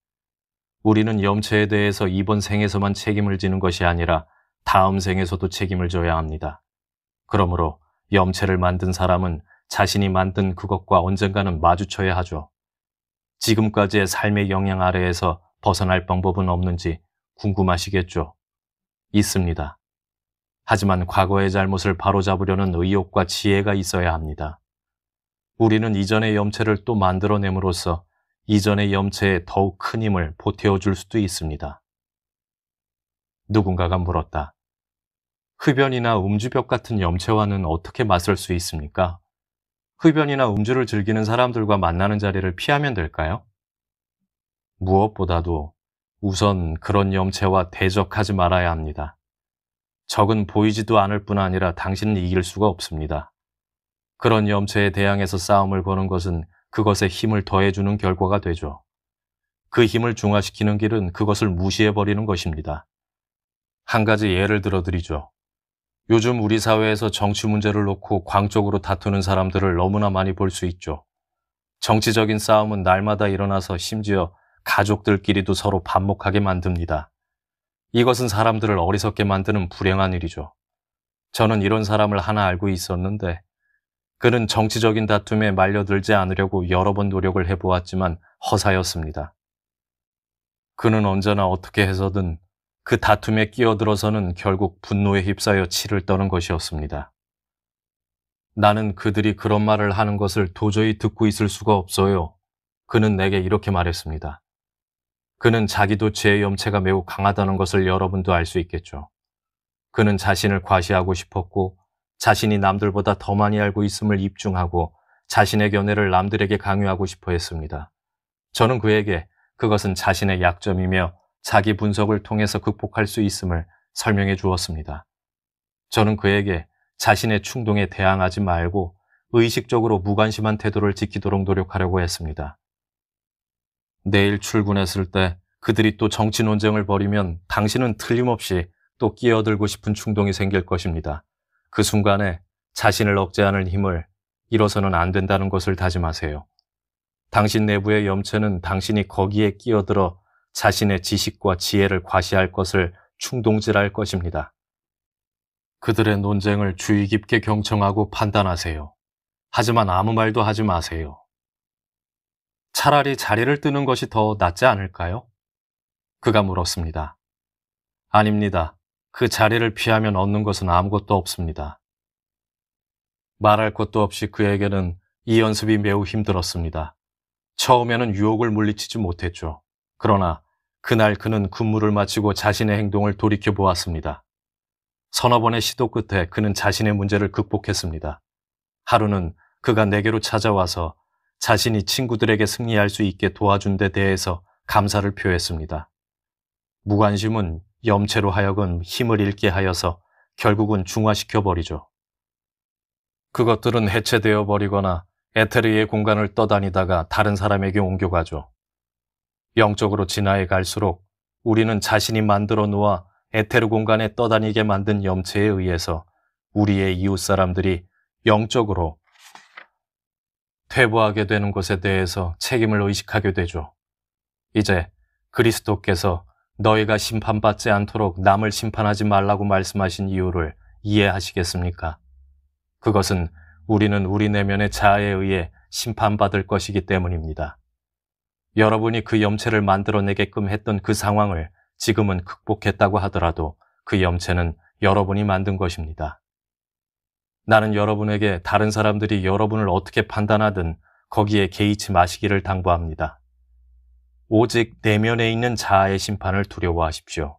우리는 염체에 대해서 이번 생에서만 책임을 지는 것이 아니라 다음 생에서도 책임을 져야 합니다. 그러므로 염체를 만든 사람은 자신이 만든 그것과 언젠가는 마주쳐야 하죠. 지금까지의 삶의 영향 아래에서 벗어날 방법은 없는지 궁금하시겠죠? 있습니다. 하지만 과거의 잘못을 바로잡으려는 의욕과 지혜가 있어야 합니다. 우리는 이전의 염체를 또 만들어냄으로써 이전의 염체에 더욱 큰 힘을 보태어줄 수도 있습니다. 누군가가 물었다. 흡연이나 음주벽 같은 염체와는 어떻게 맞설 수 있습니까? 흡연이나 음주를 즐기는 사람들과 만나는 자리를 피하면 될까요? 무엇보다도 우선 그런 염체와 대적하지 말아야 합니다. 적은 보이지도 않을 뿐 아니라 당신은 이길 수가 없습니다. 그런 염체에 대항해서 싸움을 거는 것은 그것에 힘을 더해주는 결과가 되죠. 그 힘을 중화시키는 길은 그것을 무시해버리는 것입니다. 한 가지 예를 들어드리죠. 요즘 우리 사회에서 정치 문제를 놓고 광적으로 다투는 사람들을 너무나 많이 볼 수 있죠. 정치적인 싸움은 날마다 일어나서 심지어 가족들끼리도 서로 반목하게 만듭니다. 이것은 사람들을 어리석게 만드는 불행한 일이죠. 저는 이런 사람을 하나 알고 있었는데 그는 정치적인 다툼에 말려들지 않으려고 여러 번 노력을 해보았지만 허사였습니다. 그는 언제나 어떻게 해서든 그 다툼에 끼어들어서는 결국 분노에 휩싸여 치를 떠는 것이었습니다. 나는 그들이 그런 말을 하는 것을 도저히 듣고 있을 수가 없어요. 그는 내게 이렇게 말했습니다. 그는 자기도 죄의 염체가 매우 강하다는 것을 여러분도 알 수 있겠죠. 그는 자신을 과시하고 싶었고 자신이 남들보다 더 많이 알고 있음을 입증하고 자신의 견해를 남들에게 강요하고 싶어 했습니다. 저는 그에게 그것은 자신의 약점이며 자기 분석을 통해서 극복할 수 있음을 설명해 주었습니다. 저는 그에게 자신의 충동에 대항하지 말고 의식적으로 무관심한 태도를 지키도록 노력하려고 했습니다. 내일 출근했을 때 그들이 또 정치 논쟁을 벌이면 당신은 틀림없이 또 끼어들고 싶은 충동이 생길 것입니다. 그 순간에 자신을 억제하는 힘을 잃어서는 안 된다는 것을 다짐하세요. 당신 내부의 염체는 당신이 거기에 끼어들어 자신의 지식과 지혜를 과시할 것을 충동질할 것입니다. 그들의 논쟁을 주의 깊게 경청하고 판단하세요. 하지만 아무 말도 하지 마세요. 차라리 자리를 뜨는 것이 더 낫지 않을까요? 그가 물었습니다. 아닙니다. 그 자리를 피하면 얻는 것은 아무것도 없습니다. 말할 것도 없이 그에게는 이 연습이 매우 힘들었습니다. 처음에는 유혹을 물리치지 못했죠. 그러나 그날 그는 근무를 마치고 자신의 행동을 돌이켜 보았습니다. 서너 번의 시도 끝에 그는 자신의 문제를 극복했습니다. 하루는 그가 내게로 찾아와서 자신이 친구들에게 승리할 수 있게 도와준 데 대해서 감사를 표했습니다. 무관심은 염체로 하여금 힘을 잃게 하여서 결국은 중화시켜버리죠. 그것들은 해체되어 버리거나 에테르의 공간을 떠다니다가 다른 사람에게 옮겨가죠. 영적으로 진화해 갈수록 우리는 자신이 만들어 놓아 에테르 공간에 떠다니게 만든 염체에 의해서 우리의 이웃 사람들이 영적으로 퇴보하게 되는 것에 대해서 책임을 의식하게 되죠. 이제 그리스도께서 너희가 심판받지 않도록 남을 심판하지 말라고 말씀하신 이유를 이해하시겠습니까? 그것은 우리는 우리 내면의 자아에 의해 심판받을 것이기 때문입니다. 여러분이 그 염체를 만들어내게끔 했던 그 상황을 지금은 극복했다고 하더라도 그 염체는 여러분이 만든 것입니다. 나는 여러분에게 다른 사람들이 여러분을 어떻게 판단하든 거기에 개의치 마시기를 당부합니다. 오직 내면에 있는 자아의 심판을 두려워하십시오.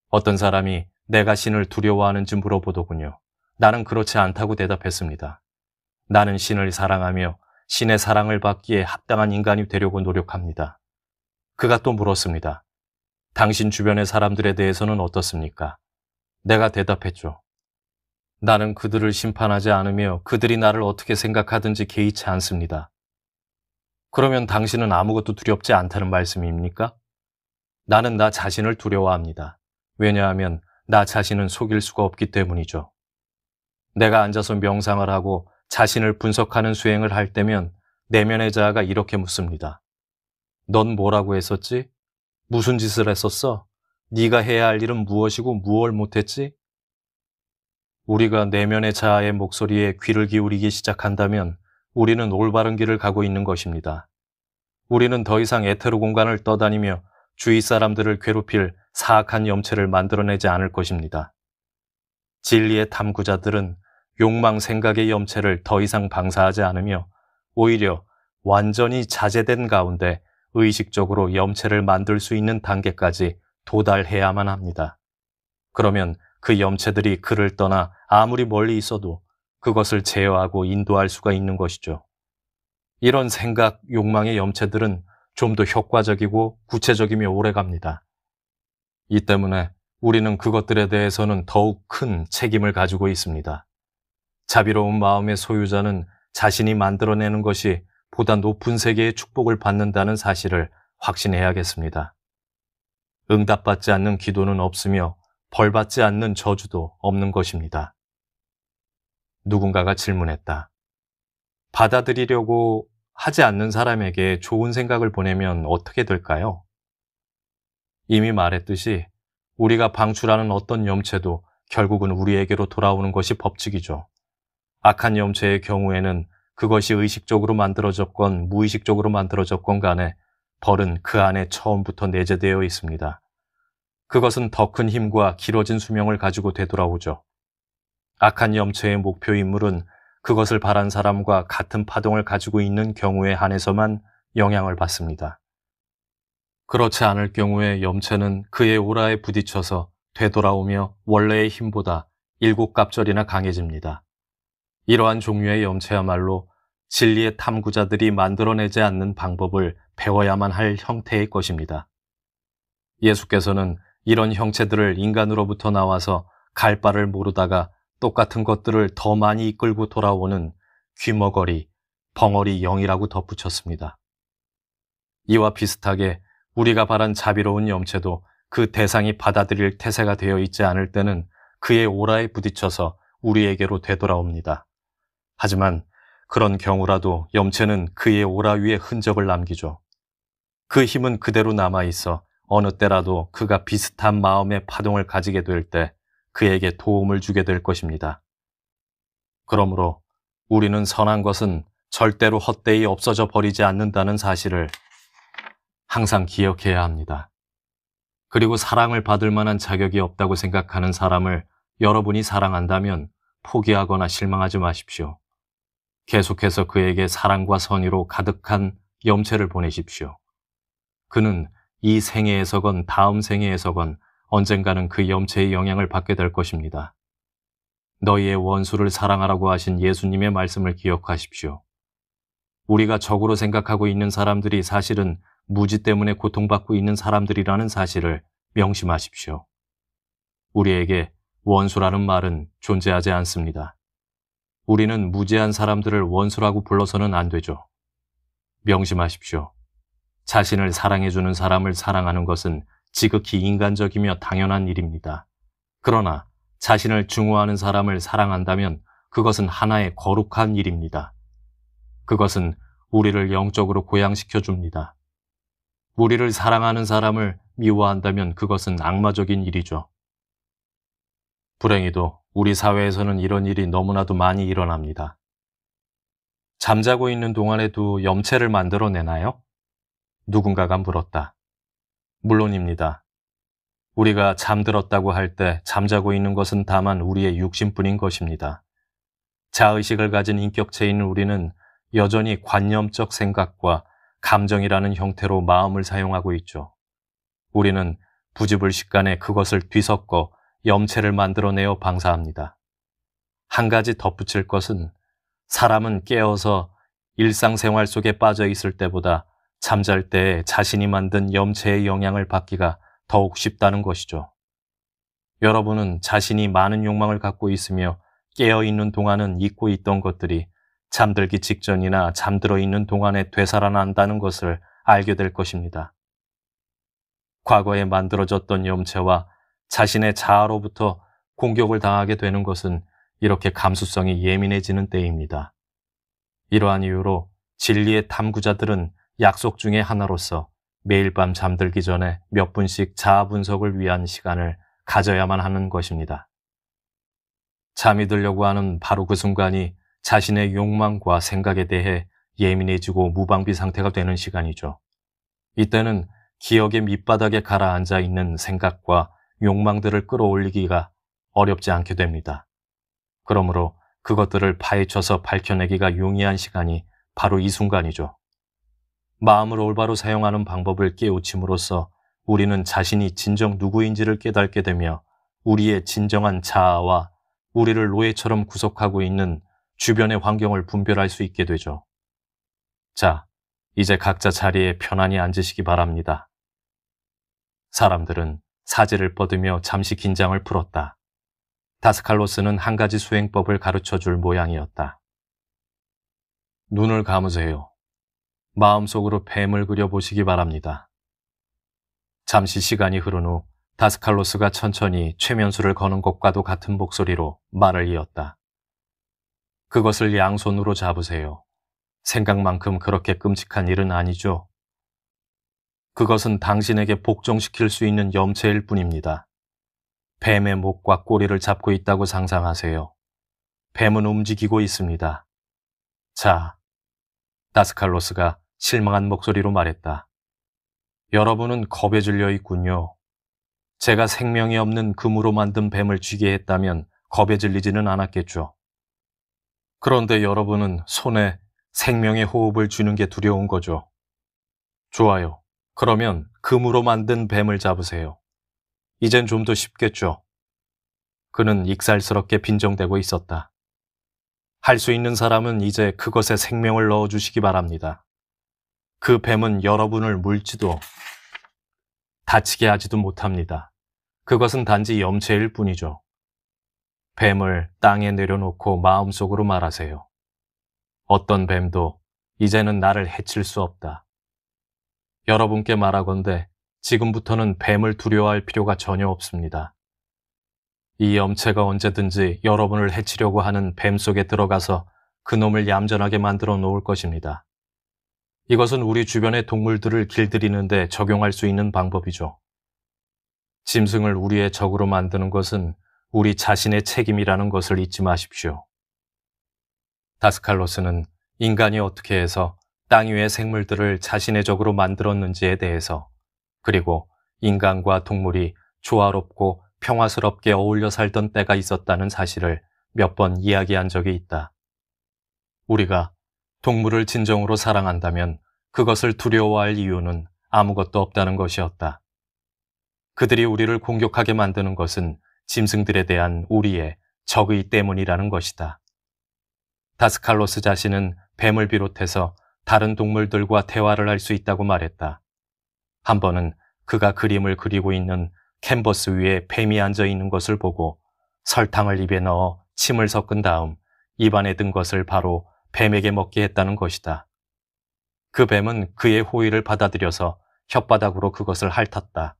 어떤 사람이 내가 신을 두려워하는지 물어보더군요. 나는 그렇지 않다고 대답했습니다. 나는 신을 사랑하며 신의 사랑을 받기에 합당한 인간이 되려고 노력합니다. 그가 또 물었습니다. 당신 주변의 사람들에 대해서는 어떻습니까? 내가 대답했죠. 나는 그들을 심판하지 않으며 그들이 나를 어떻게 생각하든지 개의치 않습니다. 그러면 당신은 아무것도 두렵지 않다는 말씀입니까? 나는 나 자신을 두려워합니다. 왜냐하면 나 자신은 속일 수가 없기 때문이죠. 내가 앉아서 명상을 하고 자신을 분석하는 수행을 할 때면 내면의 자아가 이렇게 묻습니다. 넌 뭐라고 했었지? 무슨 짓을 했었어? 네가 해야 할 일은 무엇이고 무엇을 못했지? 우리가 내면의 자아의 목소리에 귀를 기울이기 시작한다면 우리는 올바른 길을 가고 있는 것입니다. 우리는 더 이상 에테르 공간을 떠다니며 주위 사람들을 괴롭힐 사악한 염체를 만들어내지 않을 것입니다. 진리의 탐구자들은 욕망 생각의 염체를 더 이상 방사하지 않으며 오히려 완전히 자제된 가운데 의식적으로 염체를 만들 수 있는 단계까지 도달해야만 합니다. 그러면 그 염체들이 그를 떠나 아무리 멀리 있어도 그것을 제어하고 인도할 수가 있는 것이죠. 이런 생각, 욕망의 염체들은 좀 더 효과적이고 구체적이며 오래갑니다. 이 때문에 우리는 그것들에 대해서는 더욱 큰 책임을 가지고 있습니다. 자비로운 마음의 소유자는 자신이 만들어내는 것이 보다 높은 세계의 축복을 받는다는 사실을 확신해야겠습니다. 응답받지 않는 기도는 없으며 벌받지 않는 저주도 없는 것입니다. 누군가가 질문했다. 받아들이려고 하지 않는 사람에게 좋은 생각을 보내면 어떻게 될까요? 이미 말했듯이 우리가 방출하는 어떤 염체도 결국은 우리에게로 돌아오는 것이 법칙이죠. 악한 염체의 경우에는 그것이 의식적으로 만들어졌건 무의식적으로 만들어졌건 간에 벌은 그 안에 처음부터 내재되어 있습니다. 그것은 더 큰 힘과 길어진 수명을 가지고 되돌아오죠. 악한 염체의 목표 인물은 그것을 바란 사람과 같은 파동을 가지고 있는 경우에 한해서만 영향을 받습니다. 그렇지 않을 경우에 염체는 그의 오라에 부딪혀서 되돌아오며 원래의 힘보다 7갑절이나 강해집니다. 이러한 종류의 염체야말로 진리의 탐구자들이 만들어내지 않는 방법을 배워야만 할 형태의 것입니다. 예수께서는 이런 형체들을 인간으로부터 나와서 갈 바를 모르다가 똑같은 것들을 더 많이 이끌고 돌아오는 귀머거리, 벙어리 영이라고 덧붙였습니다. 이와 비슷하게 우리가 바란 자비로운 염체도 그 대상이 받아들일 태세가 되어 있지 않을 때는 그의 오라에 부딪혀서 우리에게로 되돌아옵니다. 하지만 그런 경우라도 염체는 그의 오라 위에 흔적을 남기죠. 그 힘은 그대로 남아있어 어느 때라도 그가 비슷한 마음의 파동을 가지게 될 때 그에게 도움을 주게 될 것입니다. 그러므로 우리는 선한 것은 절대로 헛되이 없어져 버리지 않는다는 사실을 항상 기억해야 합니다. 그리고 사랑을 받을 만한 자격이 없다고 생각하는 사람을 여러분이 사랑한다면 포기하거나 실망하지 마십시오. 계속해서 그에게 사랑과 선의로 가득한 염채를 보내십시오. 그는 이 생애에서건 다음 생애에서건 언젠가는 그 염채의 영향을 받게 될 것입니다. 너희의 원수를 사랑하라고 하신 예수님의 말씀을 기억하십시오. 우리가 적으로 생각하고 있는 사람들이 사실은 무지 때문에 고통받고 있는 사람들이라는 사실을 명심하십시오. 우리에게 원수라는 말은 존재하지 않습니다. 우리는 무지한 사람들을 원수라고 불러서는 안 되죠. 명심하십시오. 자신을 사랑해주는 사람을 사랑하는 것은 지극히 인간적이며 당연한 일입니다. 그러나 자신을 증오하는 사람을 사랑한다면 그것은 하나의 거룩한 일입니다. 그것은 우리를 영적으로 고양시켜 줍니다. 우리를 사랑하는 사람을 미워한다면 그것은 악마적인 일이죠. 불행히도 우리 사회에서는 이런 일이 너무나도 많이 일어납니다. 잠자고 있는 동안에도 염채를 만들어내나요? 누군가가 물었다. 물론입니다. 우리가 잠들었다고 할 때 잠자고 있는 것은 다만 우리의 육신뿐인 것입니다. 자의식을 가진 인격체인 우리는 여전히 관념적 생각과 감정이라는 형태로 마음을 사용하고 있죠. 우리는 부지불식간에 그것을 뒤섞어 염채를 만들어내어 방사합니다. 한 가지 덧붙일 것은 사람은 깨어서 일상생활 속에 빠져 있을 때보다 잠잘 때에 자신이 만든 염채의 영향을 받기가 더욱 쉽다는 것이죠. 여러분은 자신이 많은 욕망을 갖고 있으며 깨어있는 동안은 잊고 있던 것들이 잠들기 직전이나 잠들어 있는 동안에 되살아난다는 것을 알게 될 것입니다. 과거에 만들어졌던 염채와 자신의 자아로부터 공격을 당하게 되는 것은 이렇게 감수성이 예민해지는 때입니다. 이러한 이유로 진리의 탐구자들은 약속 중의 하나로서 매일 밤 잠들기 전에 몇 분씩 자아 분석을 위한 시간을 가져야만 하는 것입니다. 잠이 들려고 하는 바로 그 순간이 자신의 욕망과 생각에 대해 예민해지고 무방비 상태가 되는 시간이죠. 이때는 기억의 밑바닥에 가라앉아 있는 생각과 욕망들을 끌어올리기가 어렵지 않게 됩니다. 그러므로 그것들을 파헤쳐서 밝혀내기가 용이한 시간이 바로 이 순간이죠. 마음을 올바로 사용하는 방법을 깨우침으로써 우리는 자신이 진정 누구인지를 깨닫게 되며 우리의 진정한 자아와 우리를 노예처럼 구속하고 있는 주변의 환경을 분별할 수 있게 되죠. 자, 이제 각자 자리에 편안히 앉으시기 바랍니다. 사람들은 사지를 뻗으며 잠시 긴장을 풀었다. 다스칼로스는 한 가지 수행법을 가르쳐줄 모양이었다. 눈을 감으세요. 마음속으로 뱀을 그려보시기 바랍니다. 잠시 시간이 흐른 후 다스칼로스가 천천히 최면수를 거는 것과도 같은 목소리로 말을 이었다. 그것을 양손으로 잡으세요. 생각만큼 그렇게 끔찍한 일은 아니죠. 그것은 당신에게 복종시킬 수 있는 염채일 뿐입니다. 뱀의 목과 꼬리를 잡고 있다고 상상하세요. 뱀은 움직이고 있습니다. 자, 다스칼로스가 실망한 목소리로 말했다. 여러분은 겁에 질려 있군요. 제가 생명이 없는 금으로 만든 뱀을 쥐게 했다면 겁에 질리지는 않았겠죠. 그런데 여러분은 손에 생명의 호흡을 쥐는 게 두려운 거죠. 좋아요. 그러면 금으로 만든 뱀을 잡으세요. 이젠 좀 더 쉽겠죠. 그는 익살스럽게 빈정대고 있었다. 할 수 있는 사람은 이제 그것에 생명을 넣어주시기 바랍니다. 그 뱀은 여러분을 물지도 다치게 하지도 못합니다. 그것은 단지 염채일 뿐이죠. 뱀을 땅에 내려놓고 마음속으로 말하세요. 어떤 뱀도 이제는 나를 해칠 수 없다. 여러분께 말하건대 지금부터는 뱀을 두려워할 필요가 전혀 없습니다. 이 염채가 언제든지 여러분을 해치려고 하는 뱀 속에 들어가서 그놈을 얌전하게 만들어 놓을 것입니다. 이것은 우리 주변의 동물들을 길들이는 데 적용할 수 있는 방법이죠. 짐승을 우리의 적으로 만드는 것은 우리 자신의 책임이라는 것을 잊지 마십시오. 다스칼로스는 인간이 어떻게 해서 땅 위의 생물들을 자신의 적으로 만들었는지에 대해서, 그리고 인간과 동물이 조화롭고 평화스럽게 어울려 살던 때가 있었다는 사실을 몇 번 이야기한 적이 있다. 우리가 동물을 진정으로 사랑한다면 그것을 두려워할 이유는 아무것도 없다는 것이었다. 그들이 우리를 공격하게 만드는 것은 짐승들에 대한 우리의 적의 때문이라는 것이다. 다스칼로스 자신은 뱀을 비롯해서 다른 동물들과 대화를 할 수 있다고 말했다. 한 번은 그가 그림을 그리고 있는 캔버스 위에 뱀이 앉아 있는 것을 보고 설탕을 입에 넣어 침을 섞은 다음 입안에 든 것을 바로 뱀에게 먹게 했다는 것이다. 그 뱀은 그의 호의를 받아들여서 혓바닥으로 그것을 핥았다.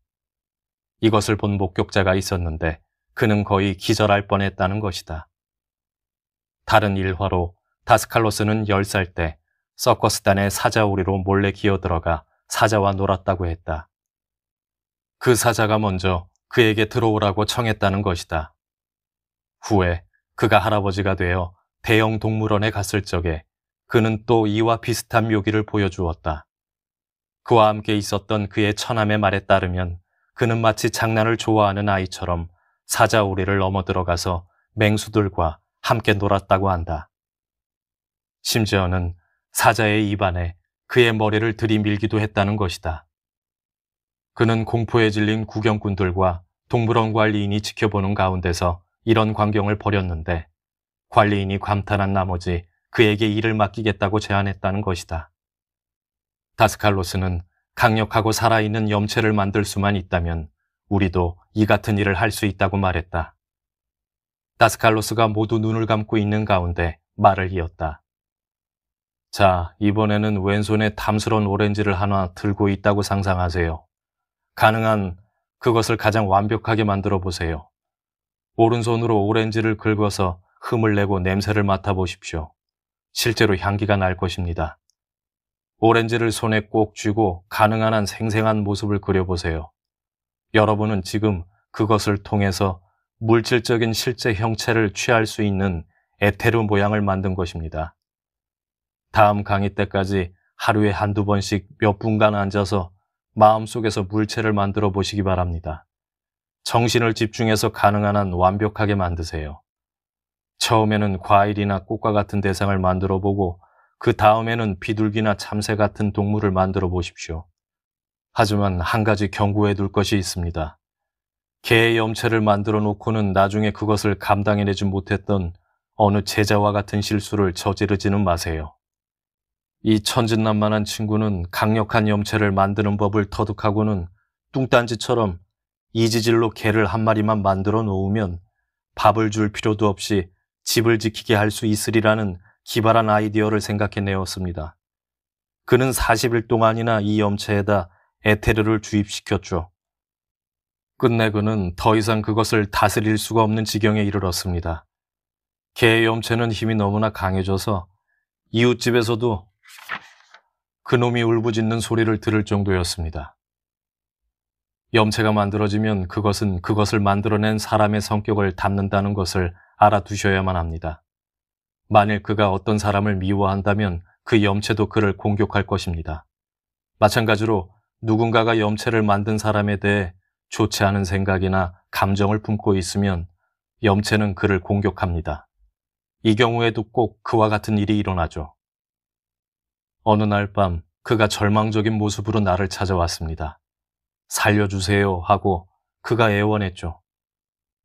이것을 본 목격자가 있었는데 그는 거의 기절할 뻔했다는 것이다. 다른 일화로 다스칼로스는 10살 때 서커스단의 사자우리로 몰래 기어들어가 사자와 놀았다고 했다. 그 사자가 먼저 그에게 들어오라고 청했다는 것이다. 후에 그가 할아버지가 되어 대형 동물원에 갔을 적에 그는 또 이와 비슷한 묘기를 보여주었다. 그와 함께 있었던 그의 처남의 말에 따르면 그는 마치 장난을 좋아하는 아이처럼 사자우리를 넘어 들어가서 맹수들과 함께 놀았다고 한다. 심지어는 사자의 입안에 그의 머리를 들이밀기도 했다는 것이다. 그는 공포에 질린 구경꾼들과 동물원 관리인이 지켜보는 가운데서 이런 광경을 벌였는데 관리인이 감탄한 나머지 그에게 일을 맡기겠다고 제안했다는 것이다. 다스칼로스는 강력하고 살아있는 염체를 만들 수만 있다면 우리도 이 같은 일을 할 수 있다고 말했다. 다스칼로스가 모두 눈을 감고 있는 가운데 말을 이었다. 자, 이번에는 왼손에 탐스러운 오렌지를 하나 들고 있다고 상상하세요. 가능한 그것을 가장 완벽하게 만들어 보세요. 오른손으로 오렌지를 긁어서 흠을 내고 냄새를 맡아보십시오. 실제로 향기가 날 것입니다. 오렌지를 손에 꼭 쥐고 가능한 한 생생한 모습을 그려보세요. 여러분은 지금 그것을 통해서 물질적인 실제 형체를 취할 수 있는 에테르 모양을 만든 것입니다. 다음 강의 때까지 하루에 한두 번씩 몇 분간 앉아서 마음속에서 물체를 만들어 보시기 바랍니다. 정신을 집중해서 가능한 한 완벽하게 만드세요. 처음에는 과일이나 꽃과 같은 대상을 만들어 보고 그 다음에는 비둘기나 참새 같은 동물을 만들어 보십시오. 하지만 한 가지 경고해 둘 것이 있습니다. 개의 염체를 만들어 놓고는 나중에 그것을 감당해내지 못했던 어느 제자와 같은 실수를 저지르지는 마세요. 이 천진난만한 친구는 강력한 염체를 만드는 법을 터득하고는 뚱딴지처럼 이지질로 개를 한 마리만 만들어 놓으면 밥을 줄 필요도 없이 집을 지키게 할 수 있으리라는 기발한 아이디어를 생각해내었습니다. 그는 40일 동안이나 이 염체에다 에테르를 주입시켰죠. 끝내 그는 더 이상 그것을 다스릴 수가 없는 지경에 이르렀습니다. 개의 염체는 힘이 너무나 강해져서 이웃집에서도 그놈이 울부짖는 소리를 들을 정도였습니다. 염체가 만들어지면 그것은 그것을 만들어낸 사람의 성격을 담는다는 것을 알아두셔야만 합니다. 만일 그가 어떤 사람을 미워한다면 그 염체도 그를 공격할 것입니다. 마찬가지로 누군가가 염체를 만든 사람에 대해 좋지 않은 생각이나 감정을 품고 있으면 염체는 그를 공격합니다. 이 경우에도 꼭 그와 같은 일이 일어나죠. 어느 날 밤 그가 절망적인 모습으로 나를 찾아왔습니다. 살려주세요 하고 그가 애원했죠.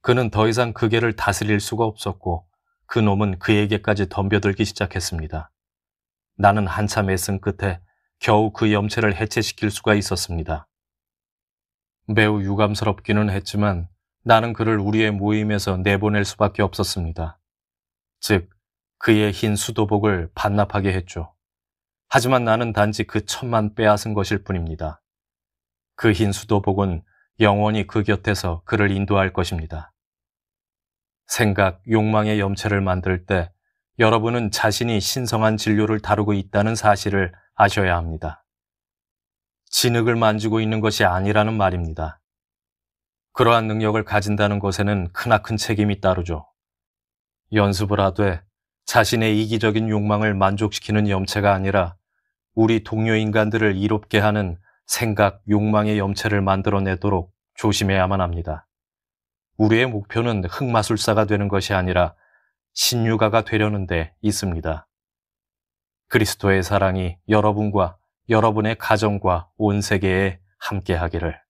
그는 더 이상 그 개를 다스릴 수가 없었고 그 놈은 그에게까지 덤벼들기 시작했습니다. 나는 한참 애쓴 끝에 겨우 그 염체를 해체시킬 수가 있었습니다. 매우 유감스럽기는 했지만 나는 그를 우리의 모임에서 내보낼 수밖에 없었습니다. 즉, 그의 흰 수도복을 반납하게 했죠. 하지만 나는 단지 그 첩만 빼앗은 것일 뿐입니다. 그 흰 수도복은 영원히 그 곁에서 그를 인도할 것입니다. 생각, 욕망의 염체를 만들 때 여러분은 자신이 신성한 진료를 다루고 있다는 사실을 아셔야 합니다. 진흙을 만지고 있는 것이 아니라는 말입니다. 그러한 능력을 가진다는 것에는 크나큰 책임이 따르죠. 연습을 하되 자신의 이기적인 욕망을 만족시키는 염체가 아니라 우리 동료 인간들을 이롭게 하는 생각, 욕망의 염체를 만들어내도록 조심해야만 합니다. 우리의 목표는 흑마술사가 되는 것이 아니라 신유가가 되려는 데 있습니다. 그리스도의 사랑이 여러분과 여러분의 가정과 온 세계에 함께하기를.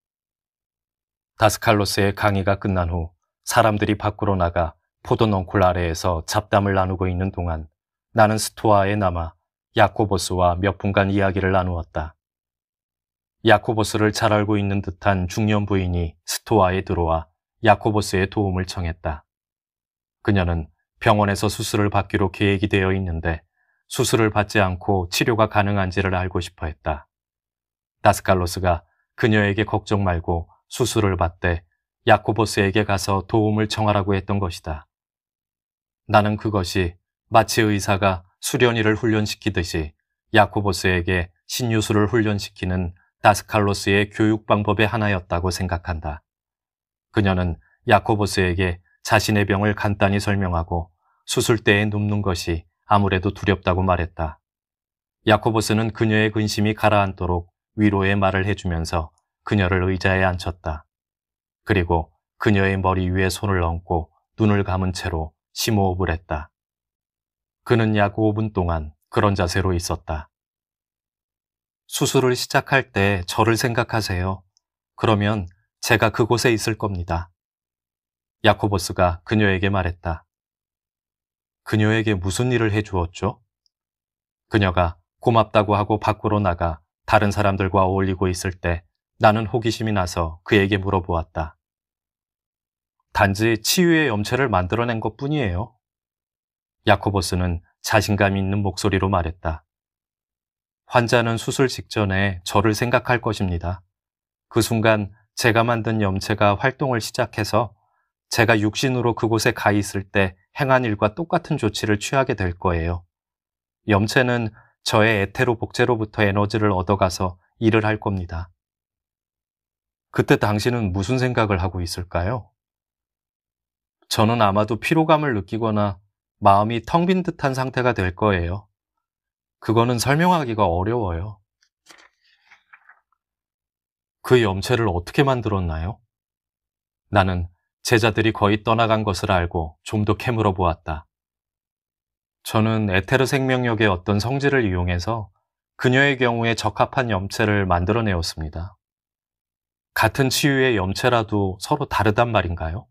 다스칼로스의 강의가 끝난 후 사람들이 밖으로 나가 포도넝쿨 아래에서 잡담을 나누고 있는 동안 나는 스토아에 남아 야코보스와 몇 분간 이야기를 나누었다. 야코보스를 잘 알고 있는 듯한 중년 부인이 스토아에 들어와 야코보스의 도움을 청했다. 그녀는 병원에서 수술을 받기로 계획이 되어 있는데 수술을 받지 않고 치료가 가능한지를 알고 싶어 했다. 다스칼로스가 그녀에게 걱정 말고 수술을 받되 야코보스에게 가서 도움을 청하라고 했던 것이다. 나는 그것이 마치 의사가 수련의를 훈련시키듯이 야코보스에게 신유술을 훈련시키는 다스칼로스의 교육 방법의 하나였다고 생각한다. 그녀는 야코보스에게 자신의 병을 간단히 설명하고 수술대에 눕는 것이 아무래도 두렵다고 말했다. 야코보스는 그녀의 근심이 가라앉도록 위로의 말을 해주면서 그녀를 의자에 앉혔다. 그리고 그녀의 머리 위에 손을 얹고 눈을 감은 채로 심호흡을 했다. 그는 약 5분 동안 그런 자세로 있었다. 수술을 시작할 때 저를 생각하세요. 그러면 제가 그곳에 있을 겁니다. 야코보스가 그녀에게 말했다. 그녀에게 무슨 일을 해주었죠? 그녀가 고맙다고 하고 밖으로 나가 다른 사람들과 어울리고 있을 때 나는 호기심이 나서 그에게 물어보았다. 단지 치유의 염체를 만들어낸 것뿐이에요. 야코보스는 자신감 있는 목소리로 말했다. 환자는 수술 직전에 저를 생각할 것입니다. 그 순간 제가 만든 염체가 활동을 시작해서 제가 육신으로 그곳에 가 있을 때 행한 일과 똑같은 조치를 취하게 될 거예요. 염체는 저의 에테로 복제로부터 에너지를 얻어가서 일을 할 겁니다. 그때 당신은 무슨 생각을 하고 있을까요? 저는 아마도 피로감을 느끼거나 마음이 텅 빈 듯한 상태가 될 거예요. 그거는 설명하기가 어려워요. 그 염체를 어떻게 만들었나요? 나는 제자들이 거의 떠나간 것을 알고 좀 더 캐물어 보았다. 저는 에테르 생명력의 어떤 성질을 이용해서 그녀의 경우에 적합한 염체를 만들어내었습니다. 같은 치유의 염체라도 서로 다르단 말인가요?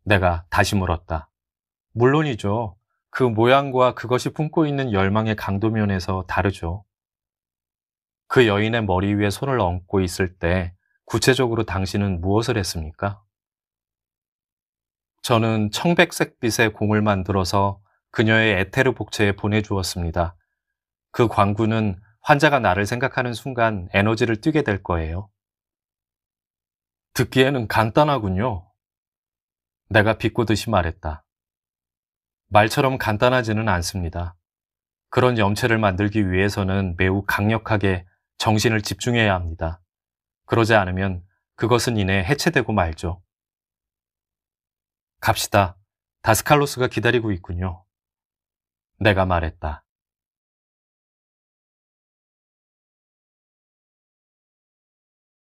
내가 다시 물었다. 물론이죠. 그 모양과 그것이 품고 있는 열망의 강도 면에서 다르죠. 그 여인의 머리 위에 손을 얹고 있을 때 구체적으로 당신은 무엇을 했습니까? 저는 청백색빛의 공을 만들어서 그녀의 에테르 복체에 보내주었습니다. 그 광구는 환자가 나를 생각하는 순간 에너지를 띠게 될 거예요. 듣기에는 간단하군요. 내가 비꼬듯이 말했다. 말처럼 간단하지는 않습니다. 그런 염체를 만들기 위해서는 매우 강력하게 정신을 집중해야 합니다. 그러지 않으면 그것은 이내 해체되고 말죠. 갑시다. 다스칼로스가 기다리고 있군요. 내가 말했다.